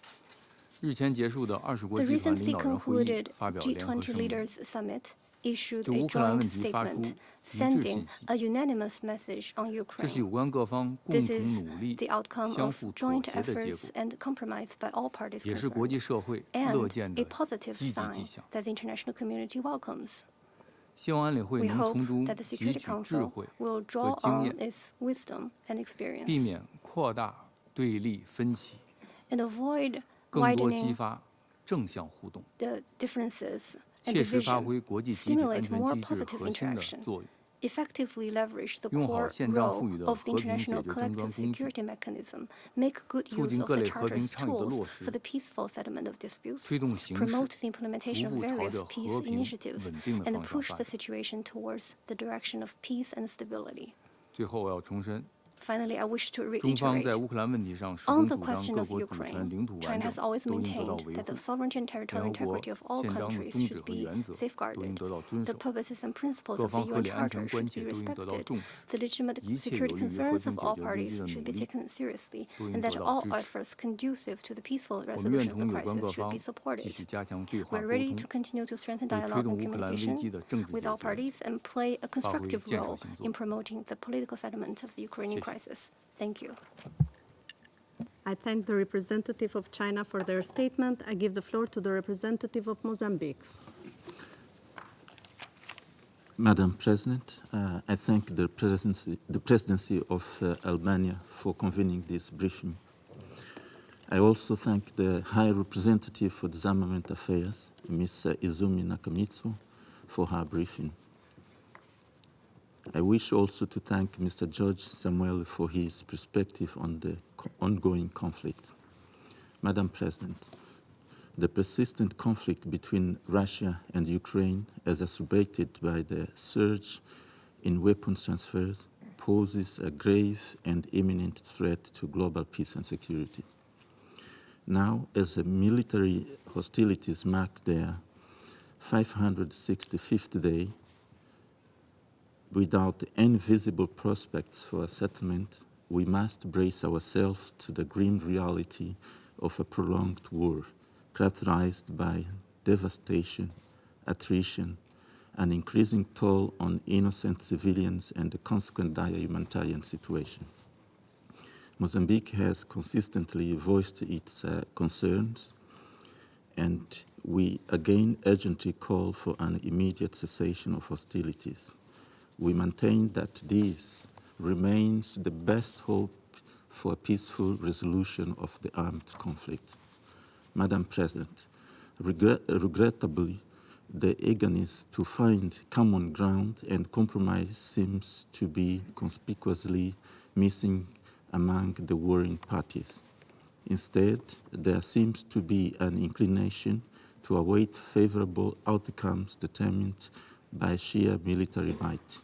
日前结束的20国 The 集团 recently 领导人会议 concluded 发表联合 G20 声明， Leaders Summit issued 就 a 乌克兰 joint 问题发出 statement 一致 sending 信息， a unanimous message on 这是 Ukraine. 有关各方共 This 同 is 努力、 the outcome 相 of 互妥 joint 协的结 efforts 果， and compromise by all parties 也是国际 concerned, 社会乐 and 见 a 的 positive 积极 sign 迹象。 that the international community welcomes. 希望安理会 We 能 hope 从中 that the 汲 Security 取智 Council 慧 will 和 draw 经 on 验， its wisdom and 避 experience 免扩大对立分歧， and avoid 更多激 widening 发正向互动， the differences and 切实发 division, 挥国际集体安 stimulate 全 more 机制 positive 核心的 interaction, 作用， effectively leverage the 用好 core 宪章赋 role 予的 of the 和平解 international 决争端 collective 工具， security mechanism, make good 促 use 进 of 各 the 类和平 Charter's 倡议的 tools 落 for 实， the peaceful settlement of disputes, 推动形势 promote the implementation 逐 of 步朝 various 着 peace 和平 initiatives, 稳定的 and 方向 push 发 the 展。 situation towards the direction of peace and stability. 最后，我要重申， Finally, I wish to 中方 reiterate, 在乌克兰问题上始 on 终 the 主张 question 各 of 国主权、 Ukraine, 领土完 China 整 has always 都应得到 maintained 维 that 护 the，sovereignty and territorial 联合国 integrity of all 宪章的 countries 宗旨 should 和 be 原则都应 safeguarded. 得到遵 The 守， purposes and principles 各 of the 方合 UN 理安全 Charter 关 should 切 be 都应得到 respected. 重视， The legitimate 一切有 security 利于和 concerns 平 of 解 all 决危 parties 机的 should 努 be 力 taken seriously, 都应 and 得 that 到 all 支持。 efforts conducive to the peaceful 我们 resolution 愿 of the 同有关各 crisis should 方 be 继 supported. 续加强对话 We're 沟 ready 通， to continue to strengthen 为推 dialogue 动 and 乌克兰危机 communication 的政治 with 解 all 决 parties and play a 发挥 constructive 建设 role 性作 in 用。 promoting the political settlement of the Ukrainian 谢谢。 crisis. Thank you. I thank the representative of China for their statement. I give the floor to the representative of Mozambique. Madam President, I thank the presidency of Albania for convening this briefing. I also thank the High Representative for Disarmament Affairs, Ms. Izumi Nakamitsu, for her briefing. I wish also to thank Mr. George Samuel for his perspective on the ongoing conflict. Madam President, the persistent conflict between Russia and Ukraine, exacerbated by the surge in weapons transfers, poses a grave and imminent threat to global peace and security. Now, as the military hostilities mark their 565th day, without any visible prospects for a settlement, we must brace ourselves to the grim reality of a prolonged war, characterized by devastation, attrition, an increasing toll on innocent civilians, and the consequent dire humanitarian situation. Mozambique has consistently voiced its concerns, and we again urgently call for an immediate cessation of hostilities. We maintain that this remains the best hope for a peaceful resolution of the armed conflict. Madam President, regrettably, the eagerness to find common ground and compromise seems to be conspicuously missing among the warring parties. Instead, there seems to be an inclination to await favorable outcomes determined by sheer military might.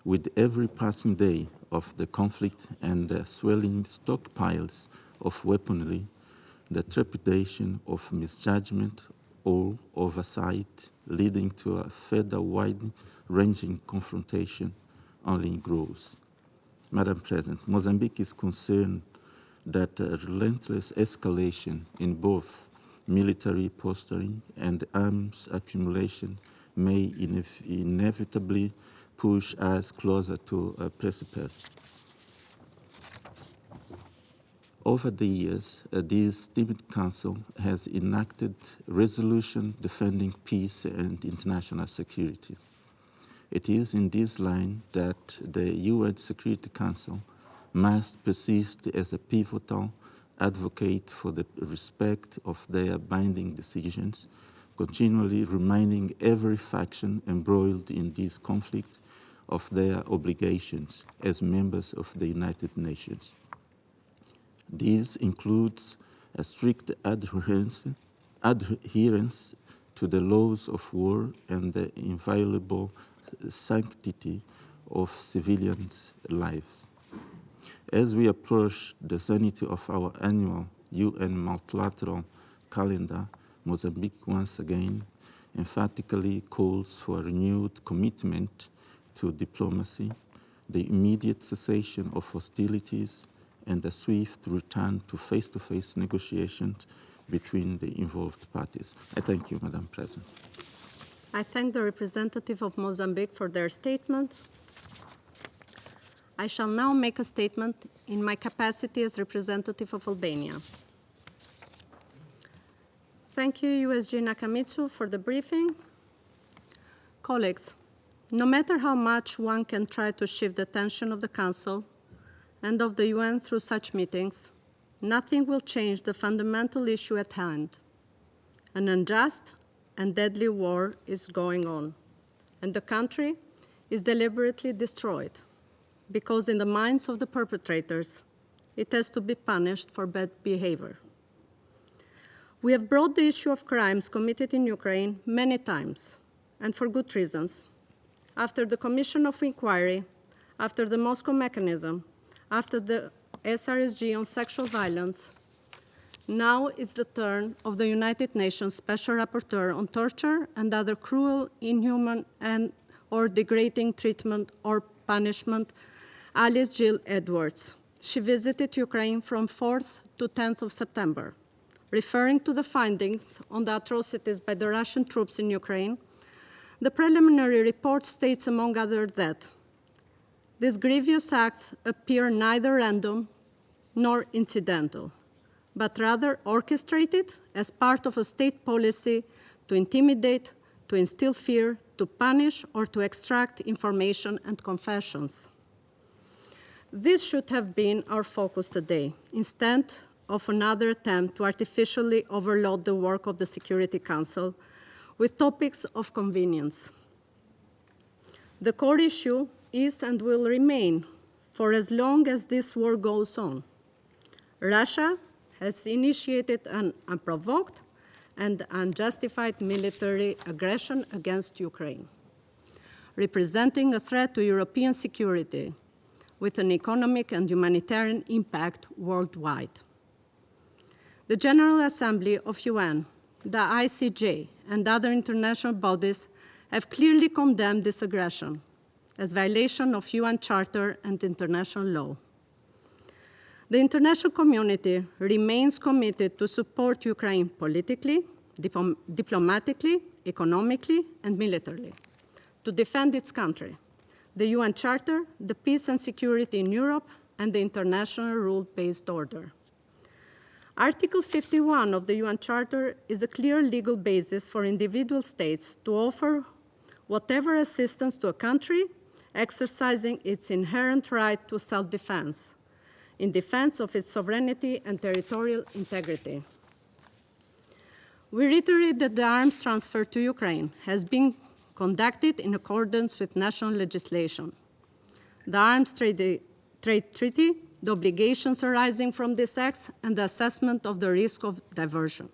With every passing day of the conflict and the swelling stockpiles of weaponry, the trepidation of misjudgment or oversight leading to a further wide-ranging confrontation only grows. Madam President, Mozambique is concerned that a relentless escalation in both military posturing and arms accumulation may inevitably push us closer to a precipice. Over the years, this timid council has enacted resolutions defending peace and international security. It is in this line that the UN Security Council must persist as a pivotal advocate for the respect of their binding decisions, continually reminding every faction embroiled in this conflict of their obligations as members of the United Nations. This includes a strict adherence to the laws of war and the inviolable sanctity of civilians' lives. As we approach the zenith of our annual UN multilateral calendar, Mozambique once again emphatically calls for a renewed commitment to diplomacy, the immediate cessation of hostilities, and a swift return to face-to-face negotiations between the involved parties. I thank you, Madam President. I thank the representative of Mozambique for their statement. I shall now make a statement in my capacity as representative of Albania. Thank you, USG Nakamitsu, for the briefing. Colleagues, no matter how much one can try to shift the attention of the Council and of the UN through such meetings, nothing will change the fundamental issue at hand. An unjust and deadly war is going on, and the country is deliberately destroyed because in the minds of the perpetrators, it has to be punished for bad behavior. We have brought the issue of crimes committed in Ukraine many times, and for good reasons. After the Commission of Inquiry, after the Moscow Mechanism, after the SRSG on sexual violence, now it's the turn of the United Nations Special Rapporteur on torture and other cruel, inhuman, or degrading treatment or punishment, Alice Jill Edwards. She visited Ukraine from 4th to 10th of September. Referring to the findings on the atrocities by the Russian troops in Ukraine, the preliminary report states, among others, that these grievous acts appear neither random nor incidental, but rather orchestrated as part of a state policy to intimidate, to instill fear, to punish, or to extract information and confessions. This should have been our focus today, instead of another attempt to artificially overload the work of the Security Council with topics of convenience. The core issue is and will remain for as long as this war goes on. Russia has initiated an unprovoked and unjustified military aggression against Ukraine, representing a threat to European security with an economic and humanitarian impact worldwide. The General Assembly of UN, the ICJ, and other international bodies have clearly condemned this aggression as violation of UN Charter and international law. The international community remains committed to support Ukraine politically, diplomatically, economically, and militarily, to defend its country, the UN Charter, the peace and security in Europe, and the international rule-based order. Article 51 of the UN Charter is a clear legal basis for individual states to offer whatever assistance to a country exercising its inherent right to self-defense, in defense of its sovereignty and territorial integrity. We reiterate that the arms transfer to Ukraine has been conducted in accordance with national legislation. The Arms Trade Treaty, the obligations arising from this act, and the assessment of the risk of diversion.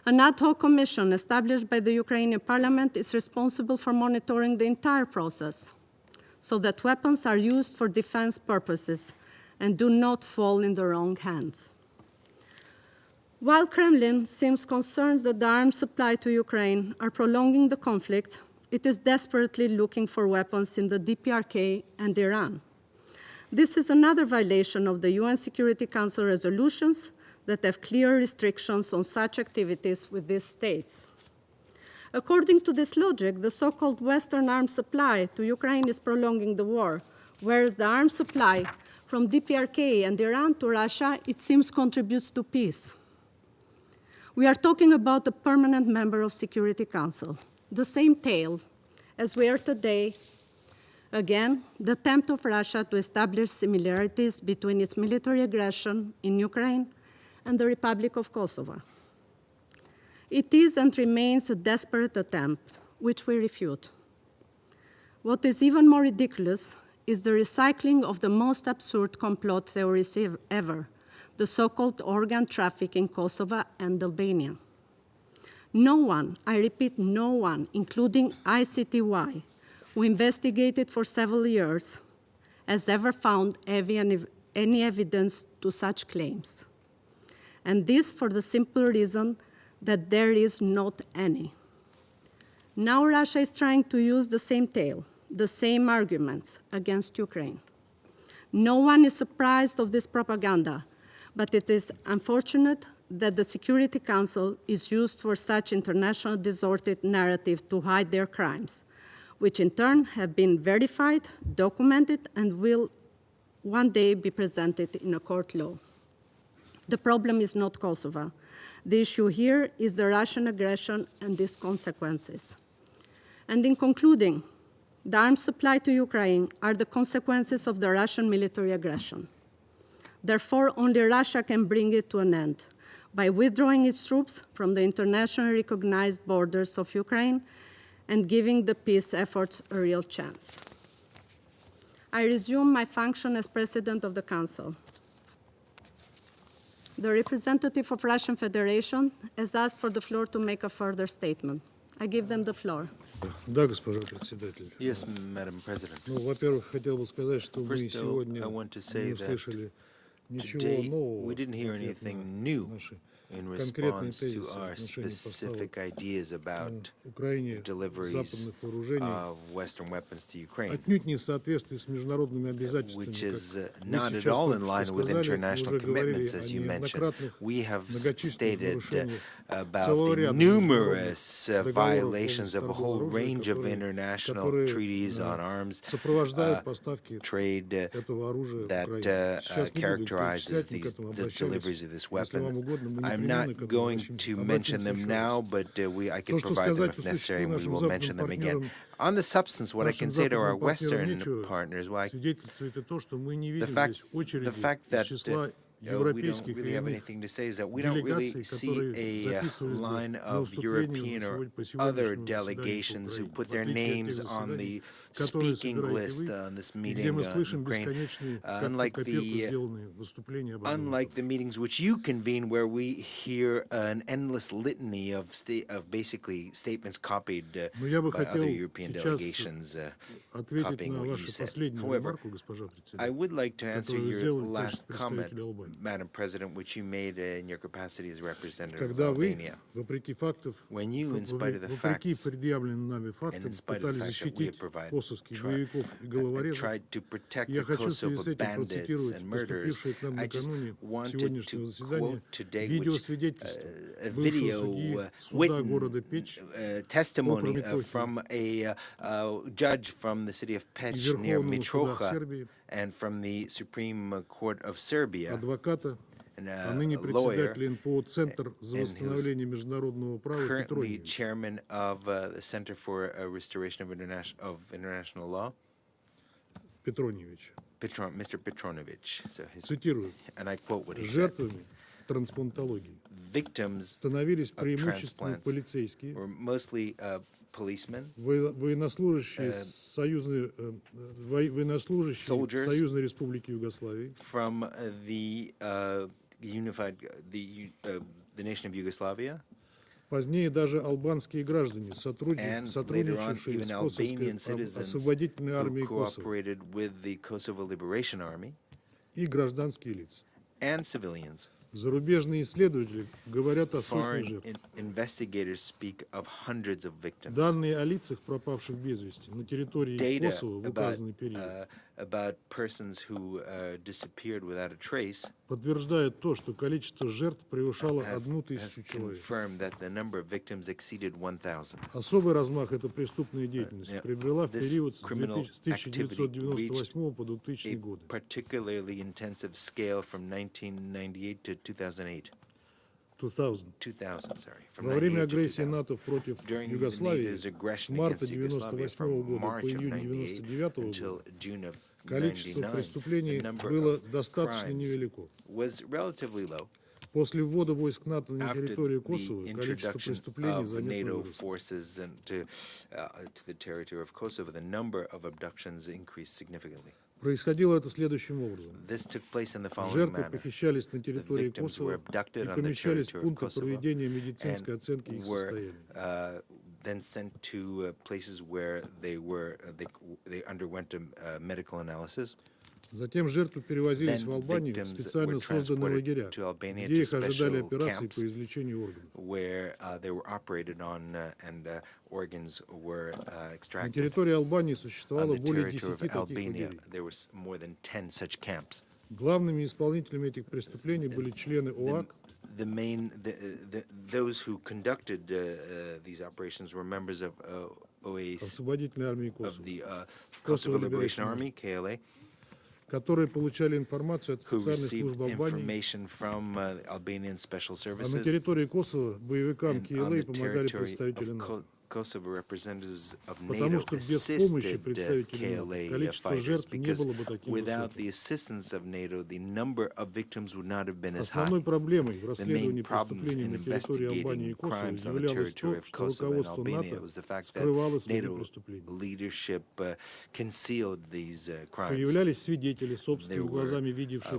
An ad hoc commission established by the Ukrainian parliament is responsible for monitoring the entire process so that weapons are used for defense purposes and do not fall in the wrong hands. While Kremlin seems concerned that the arms supplied to Ukraine are prolonging the conflict, it is desperately looking for weapons in the DPRK and Iran. This is another violation of the UN Security Council resolutions that have clear restrictions on such activities with these states. According to this logic, the so-called Western arms supply to Ukraine is prolonging the war, whereas the arms supply from DPRK and Iran to Russia, it seems, contributes to peace. We are talking about a permanent member of Security Council, the same tale as we are today. Again, the attempt of Russia to establish similarities between its military aggression in Ukraine and the Republic of Kosovo. It is and remains a desperate attempt, which we refute. What is even more ridiculous is the recycling of the most absurd complot theories ever, the so-called organ traffic in Kosovo and Albania. No one, I repeat, no one, including ICTY, who investigated for several years, has ever found any evidence to such claims. And this for the simple reason that there is not any. Now Russia is trying to use the same tale, the same arguments against Ukraine. No one is surprised of this propaganda, but it is unfortunate that the Security Council is used for such international distorted narrative to hide their crimes, which in turn have been verified, documented, and will one day be presented in a court law. The problem is not Kosovo. The issue here is the Russian aggression and its consequences. And in concluding, the arms supplied to Ukraine are the consequences of the Russian military aggression. Therefore, only Russia can bring it to an end by withdrawing its troops from the internationally recognized borders of Ukraine and giving the peace efforts a real chance. I resume my function as President of the Council. The representative of Russian Federation has asked for the floor to make a further statement. I give them the floor. Yes, Madam President. First, I want to say that today we didn't hear anything new in response to our specific ideas about deliveries of Western weapons to Ukraine, which is not at all in line with international commitments, as you mentioned. We have stated about the numerous violations of a whole range of international treaties on arms trade that characterizes the deliveries of this weapon. I'm not going to mention them now, but I can provide them if necessary, and we will mention them again. On the substance, what I can say to our Western partners, the fact that we don't really have anything to say is that we don't really see a line of European or other delegations who put their names on the speaking list on this meeting in Ukraine, unlike the meetings which you convene, where we hear an endless litany of basically statements copied by other European delegations, copying what you said. However, I would like to answer your last comment, Madam President, which you made in your capacity as representative of Albania. When you, in spite of the facts, and in spite of the fact that we have tried to protect the Kosovo bandits and murderers, I just wanted to quote today a video testimony from a judge from the city of Peć near Mitroha and from the Supreme Court of Serbia, and a lawyer, and who's currently chairman of the Center for Restoration of International Law, Mr. Petronovic. So and I quote what he said. Victims of transplants were mostly policemen, soldiers from the the nation of Yugoslavia, and later on even Albanian citizens who cooperated with the Kosovo Liberation Army, and civilians. Foreign investigators speak of hundreds of victims. Data about persons who disappeared without a trace has confirmed that the number of victims exceeded 1,000. This criminal activity reached a particularly intensive scale from 1998 to 2008. 2000, sorry. From 1998 to 2000. During NATO's aggression against Yugoslavia from March of 1998 until June of 1999, the number of crimes was relatively low. After the introduction of NATO forces to the territory of Kosovo, the number of abductions increased significantly. This took place in the following manner. The victims were abducted on the territory of Kosovo and were then sent to places where they underwent a medical analysis. Then victims were transported to Albania to special camps where they were operated on and organs were extracted. On the territory of Albania, there was more than 10 such camps. Those who conducted these operations were members of OAS, of the Kosovo Liberation Army, KLA, who received information from Albanian special services, and on the territory of Kosovo, representatives of NATO assisted KLA fighters, because without the assistance of NATO, the number of victims would not have been as high. The main problems in investigating crimes on the territory of Kosovo and Albania was the fact that NATO leadership concealed these crimes. There were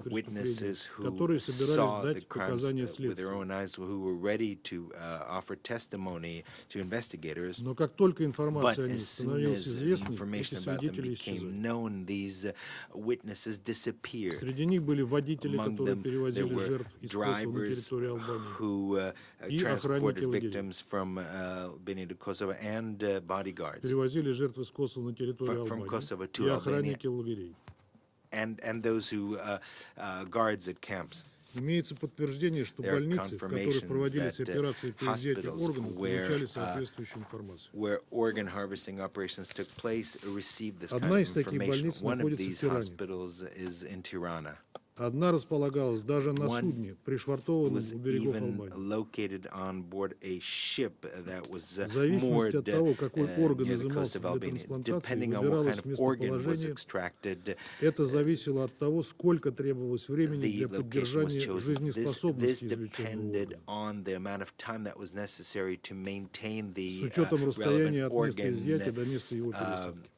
witnesses who saw the crimes with their own eyes, who were ready to offer testimony to investigators, matters. Но как только But информация о них as soon становилась as известной, information эти about them свидетели became исчезали. known, these witnesses disappeared. Среди них были водители, Among которые them, there перевозили were жертв из Косово на drivers территорию Албании, who и transported охранники лагерей. victims from Albania to Kosovo, and bodyguards Перевозили жертв из Косово на территорию from Албании, Kosovo и to Albania, охранники лагерей. and those who guards at camps. Имеется подтверждение, что There are больницы, в которых confirmations проводились that операции по изъятию hospitals органов, получали соответствующую информацию. where organ harvesting operations took place received this kind Одна of из таких information. больниц One of находится в these Тиране. hospitals is in Tirana. Одна располагалась даже на One судне, пришвартованном was у берегов even Албании. located on board a ship that was В зависимости от того, какой орган near the coast изымался of для Albania. трансплантации, Depending on what kind выбиралось of organ was местоположение. extracted, Это зависело от того, сколько требовалось времени the для location was поддержания chosen. This жизнеспособности извлеченного depended органа. on the amount of time that was necessary to maintain С the учетом расстояния relevant от места organ изъятия до места его пересадки.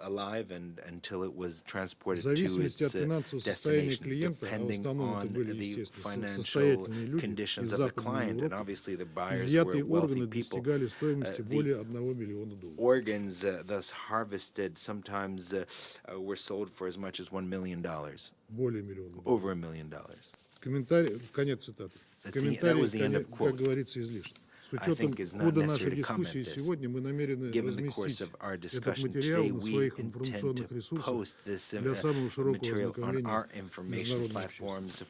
alive and until it was В transported to зависимости its от финансового состояния destination, клиента, а в depending основном on это были, the естественно, financial состоятельные люди из conditions of the Западной client, and Европы, obviously the buyers were изъятые wealthy органы people. достигали стоимости The более $1 миллиона. organs thus harvested sometimes were sold for as much as $1 million, Более $1 миллиона. over $1 million. Комментарий, конец цитаты. Комментарий, как говорится, излишне. С учетом хода нашей дискуссии сегодня мы намерены разместить этот материал на своих информационных ресурсах для самого широкого ознакомления международной общественности.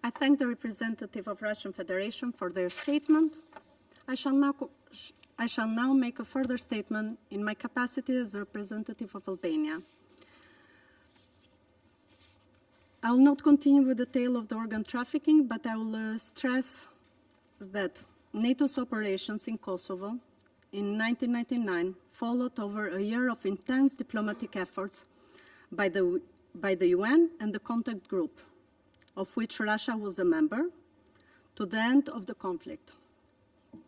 I thank the representative of Russian Federation for their statement. I shall now make a further statement in my capacity as the representative of Albania. I will not continue with the tale of the organ trafficking, but I will stress that NATO's operations in Kosovo in 1999 followed over a year of intense diplomatic efforts by the UN and the contact group, of which Russia was a member, to the end of the conflict.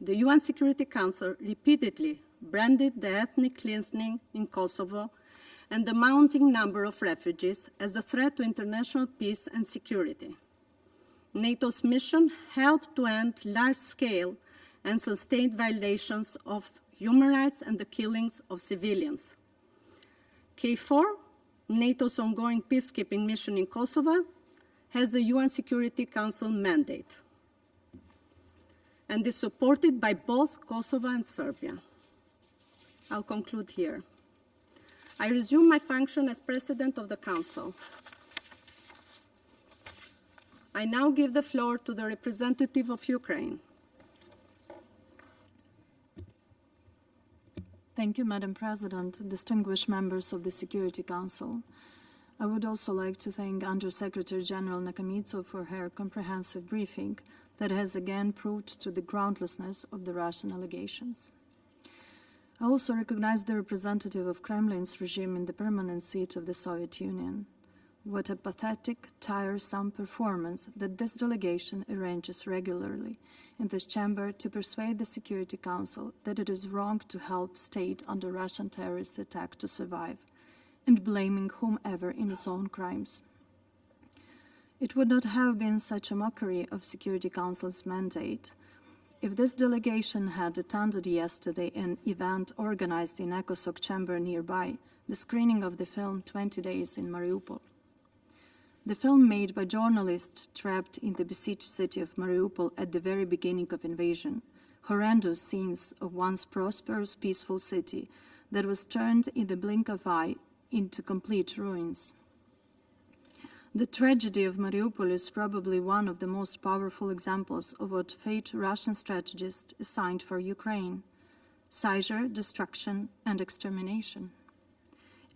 The UN Security Council repeatedly branded the ethnic cleansing in Kosovo and the mounting number of refugees as a threat to international peace and security. NATO's mission helped to end large-scale and sustained violations of human rights and the killings of civilians. KFOR, NATO's ongoing peacekeeping mission in Kosovo, has a UN Security Council mandate and is supported by both Kosovo and Serbia. I'll conclude here. I resume my function as President of the Council. I now give the floor to the representative of Ukraine. Thank you, Madam President, distinguished members of the Security Council. I would also like to thank Under-Secretary General Nakamitsu for her comprehensive briefing that has again proved to the groundlessness of the Russian allegations. I also recognize the representative of Kremlin's regime in the permanent seat of the Soviet Union. What a pathetic, tiresome performance that this delegation arranges regularly in this chamber to persuade the Security Council that it is wrong to help state under Russian terrorist attack to survive, and blaming whomever in its own crimes. It would not have been such a mockery of Security Council's mandate if this delegation had attended yesterday an event organized in ECOSOC chamber nearby, the screening of the film 20 Days in Mariupol. The film made by journalists trapped in the besieged city of Mariupol at the very beginning of invasion, horrendous scenes of once prosperous, peaceful city that was turned in the blink of an eye into complete ruins. The tragedy of Mariupol is probably one of the most powerful examples of what fate Russian strategists assigned for Ukraine: seizure, destruction, and extermination.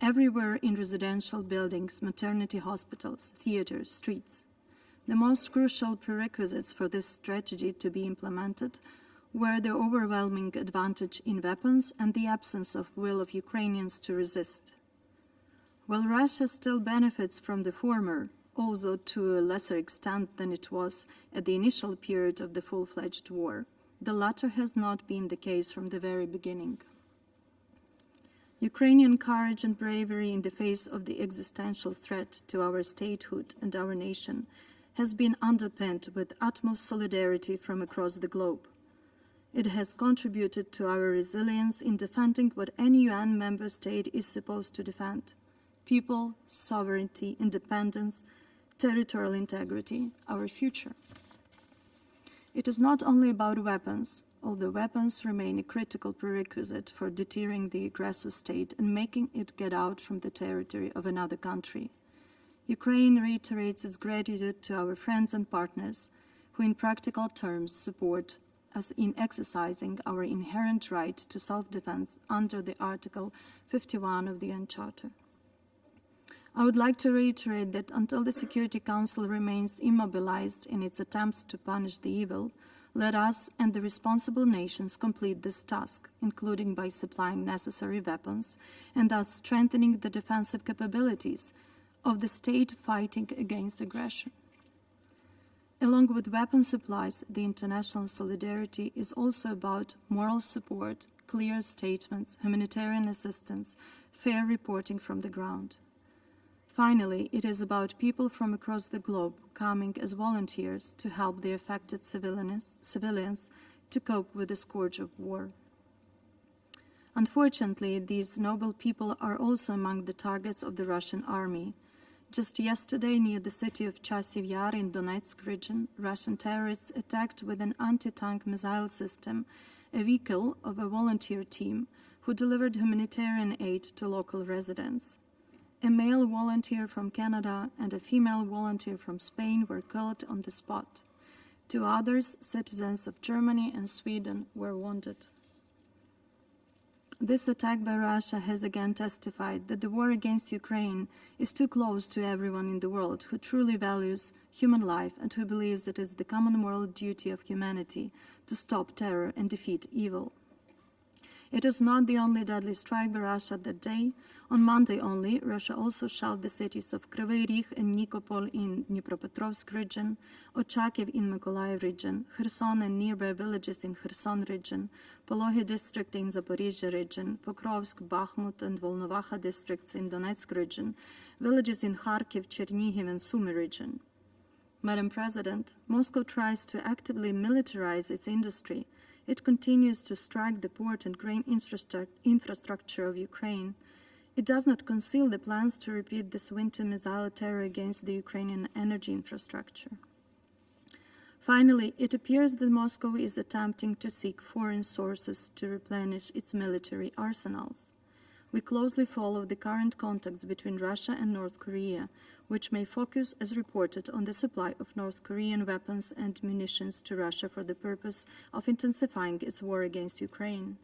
Everywhere in residential buildings, maternity hospitals, theaters, streets. The most crucial prerequisites for this strategy to be implemented were the overwhelming advantage in weapons and the absence of will of Ukrainians to resist. While Russia still benefits from the former, although to a lesser extent than it was at the initial period of the full-fledged war, the latter has not been the case from the very beginning. Ukrainian courage and bravery in the face of the existential threat to our statehood and our nation has been underpinned with utmost solidarity from across the globe. It has contributed to our resilience in defending what any UN member state is supposed to defend: people, sovereignty, independence, territorial integrity, our future. It is not only about weapons, although weapons remain a critical prerequisite for deterring the aggressor state and making it get out from the territory of another country. Ukraine reiterates its gratitude to our friends and partners who in practical terms support us in exercising our inherent right to self-defense under the Article 51 of the UN Charter. I would like to reiterate that until the Security Council remains immobilized in its attempts to punish the evil, let us and the responsible nations complete this task, including by supplying necessary weapons and thus strengthening the defensive capabilities of the state fighting against aggression. Along with weapon supplies, the international solidarity is also about moral support, clear statements, humanitarian assistance, fair reporting from the ground. Finally, it is about people from across the globe coming as volunteers to help the affected civilians to cope with the scourge of war. Unfortunately, these noble people are also among the targets of the Russian army. Just yesterday, near the city of Chasiv Yar in Donetsk region, Russian terrorists attacked with an anti-tank missile system a vehicle of a volunteer team who delivered humanitarian aid to local residents. A male volunteer from Canada and a female volunteer from Spain were killed on the spot. 2 others, citizens of Germany and Sweden, were wounded. This attack by Russia has again testified that the war against Ukraine is too close to everyone in the world who truly values human life and who believes it is the common moral duty of humanity to stop terror and defeat evil. It is not the only deadly strike by Russia that day. On Monday only, Russia also shelled the cities of Kryvyi Rih and Nikopol in Dnipropetrovsk region, Ochakiv in Mykolaiv region, Kherson and nearby villages in Kherson region, Polohi district in Zaporizhzhia region, Pokrovsk, Bakhmut and Volnovakha districts in Donetsk region, villages in Kharkiv, Chernihiv and Sumy region. Madam President, Moscow tries to actively militarize its industry. It continues to strike the port and grain infrastructure of Ukraine. It does not conceal the plans to repeat this winter missile terror against the Ukrainian energy infrastructure. Finally, it appears that Moscow is attempting to seek foreign sources to replenish its military arsenals. We closely follow the current contacts between Russia and North Korea, which may focus, as reported, on the supply of North Korean weapons and munitions to Russia for the purpose of intensifying its war against Ukraine.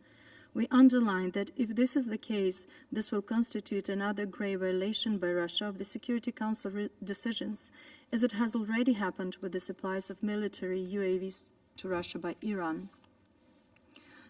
We underline that if this is the case, this will constitute another grave violation by Russia of the Security Council decisions, as it has already happened with the supplies of military UAVs to Russia by Iran.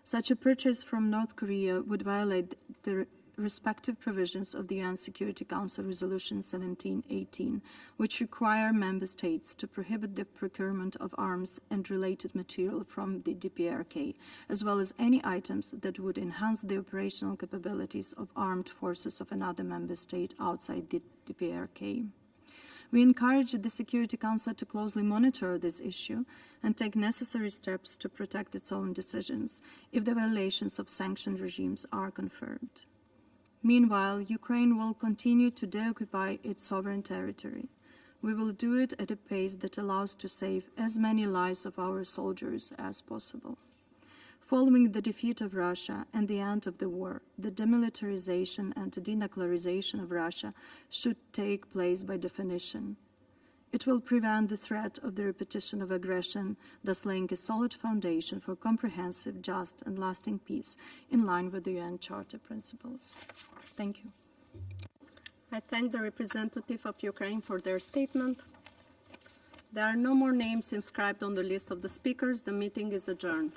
Such a purchase from North Korea would violate the respective provisions of the UN Security Council Resolution 1718, which require member states to prohibit the procurement of arms and related material from the DPRK, as well as any items that would enhance the operational capabilities of armed forces of another member state outside the DPRK. We encourage the Security Council to closely monitor this issue and take necessary steps to protect its own decisions if the violations of sanctioned regimes are confirmed. Meanwhile, Ukraine will continue to deoccupy its sovereign territory. We will do it at a pace that allows to save as many lives of our soldiers as possible. Following the defeat of Russia and the end of the war, the demilitarization and denuclearization of Russia should take place by definition. It will prevent the threat of the repetition of aggression, thus laying a solid foundation for comprehensive, just, and lasting peace in line with the UN Charter principles. Thank you. I thank the representative of Ukraine for their statement. There are no more names inscribed on the list of the speakers. The meeting is adjourned.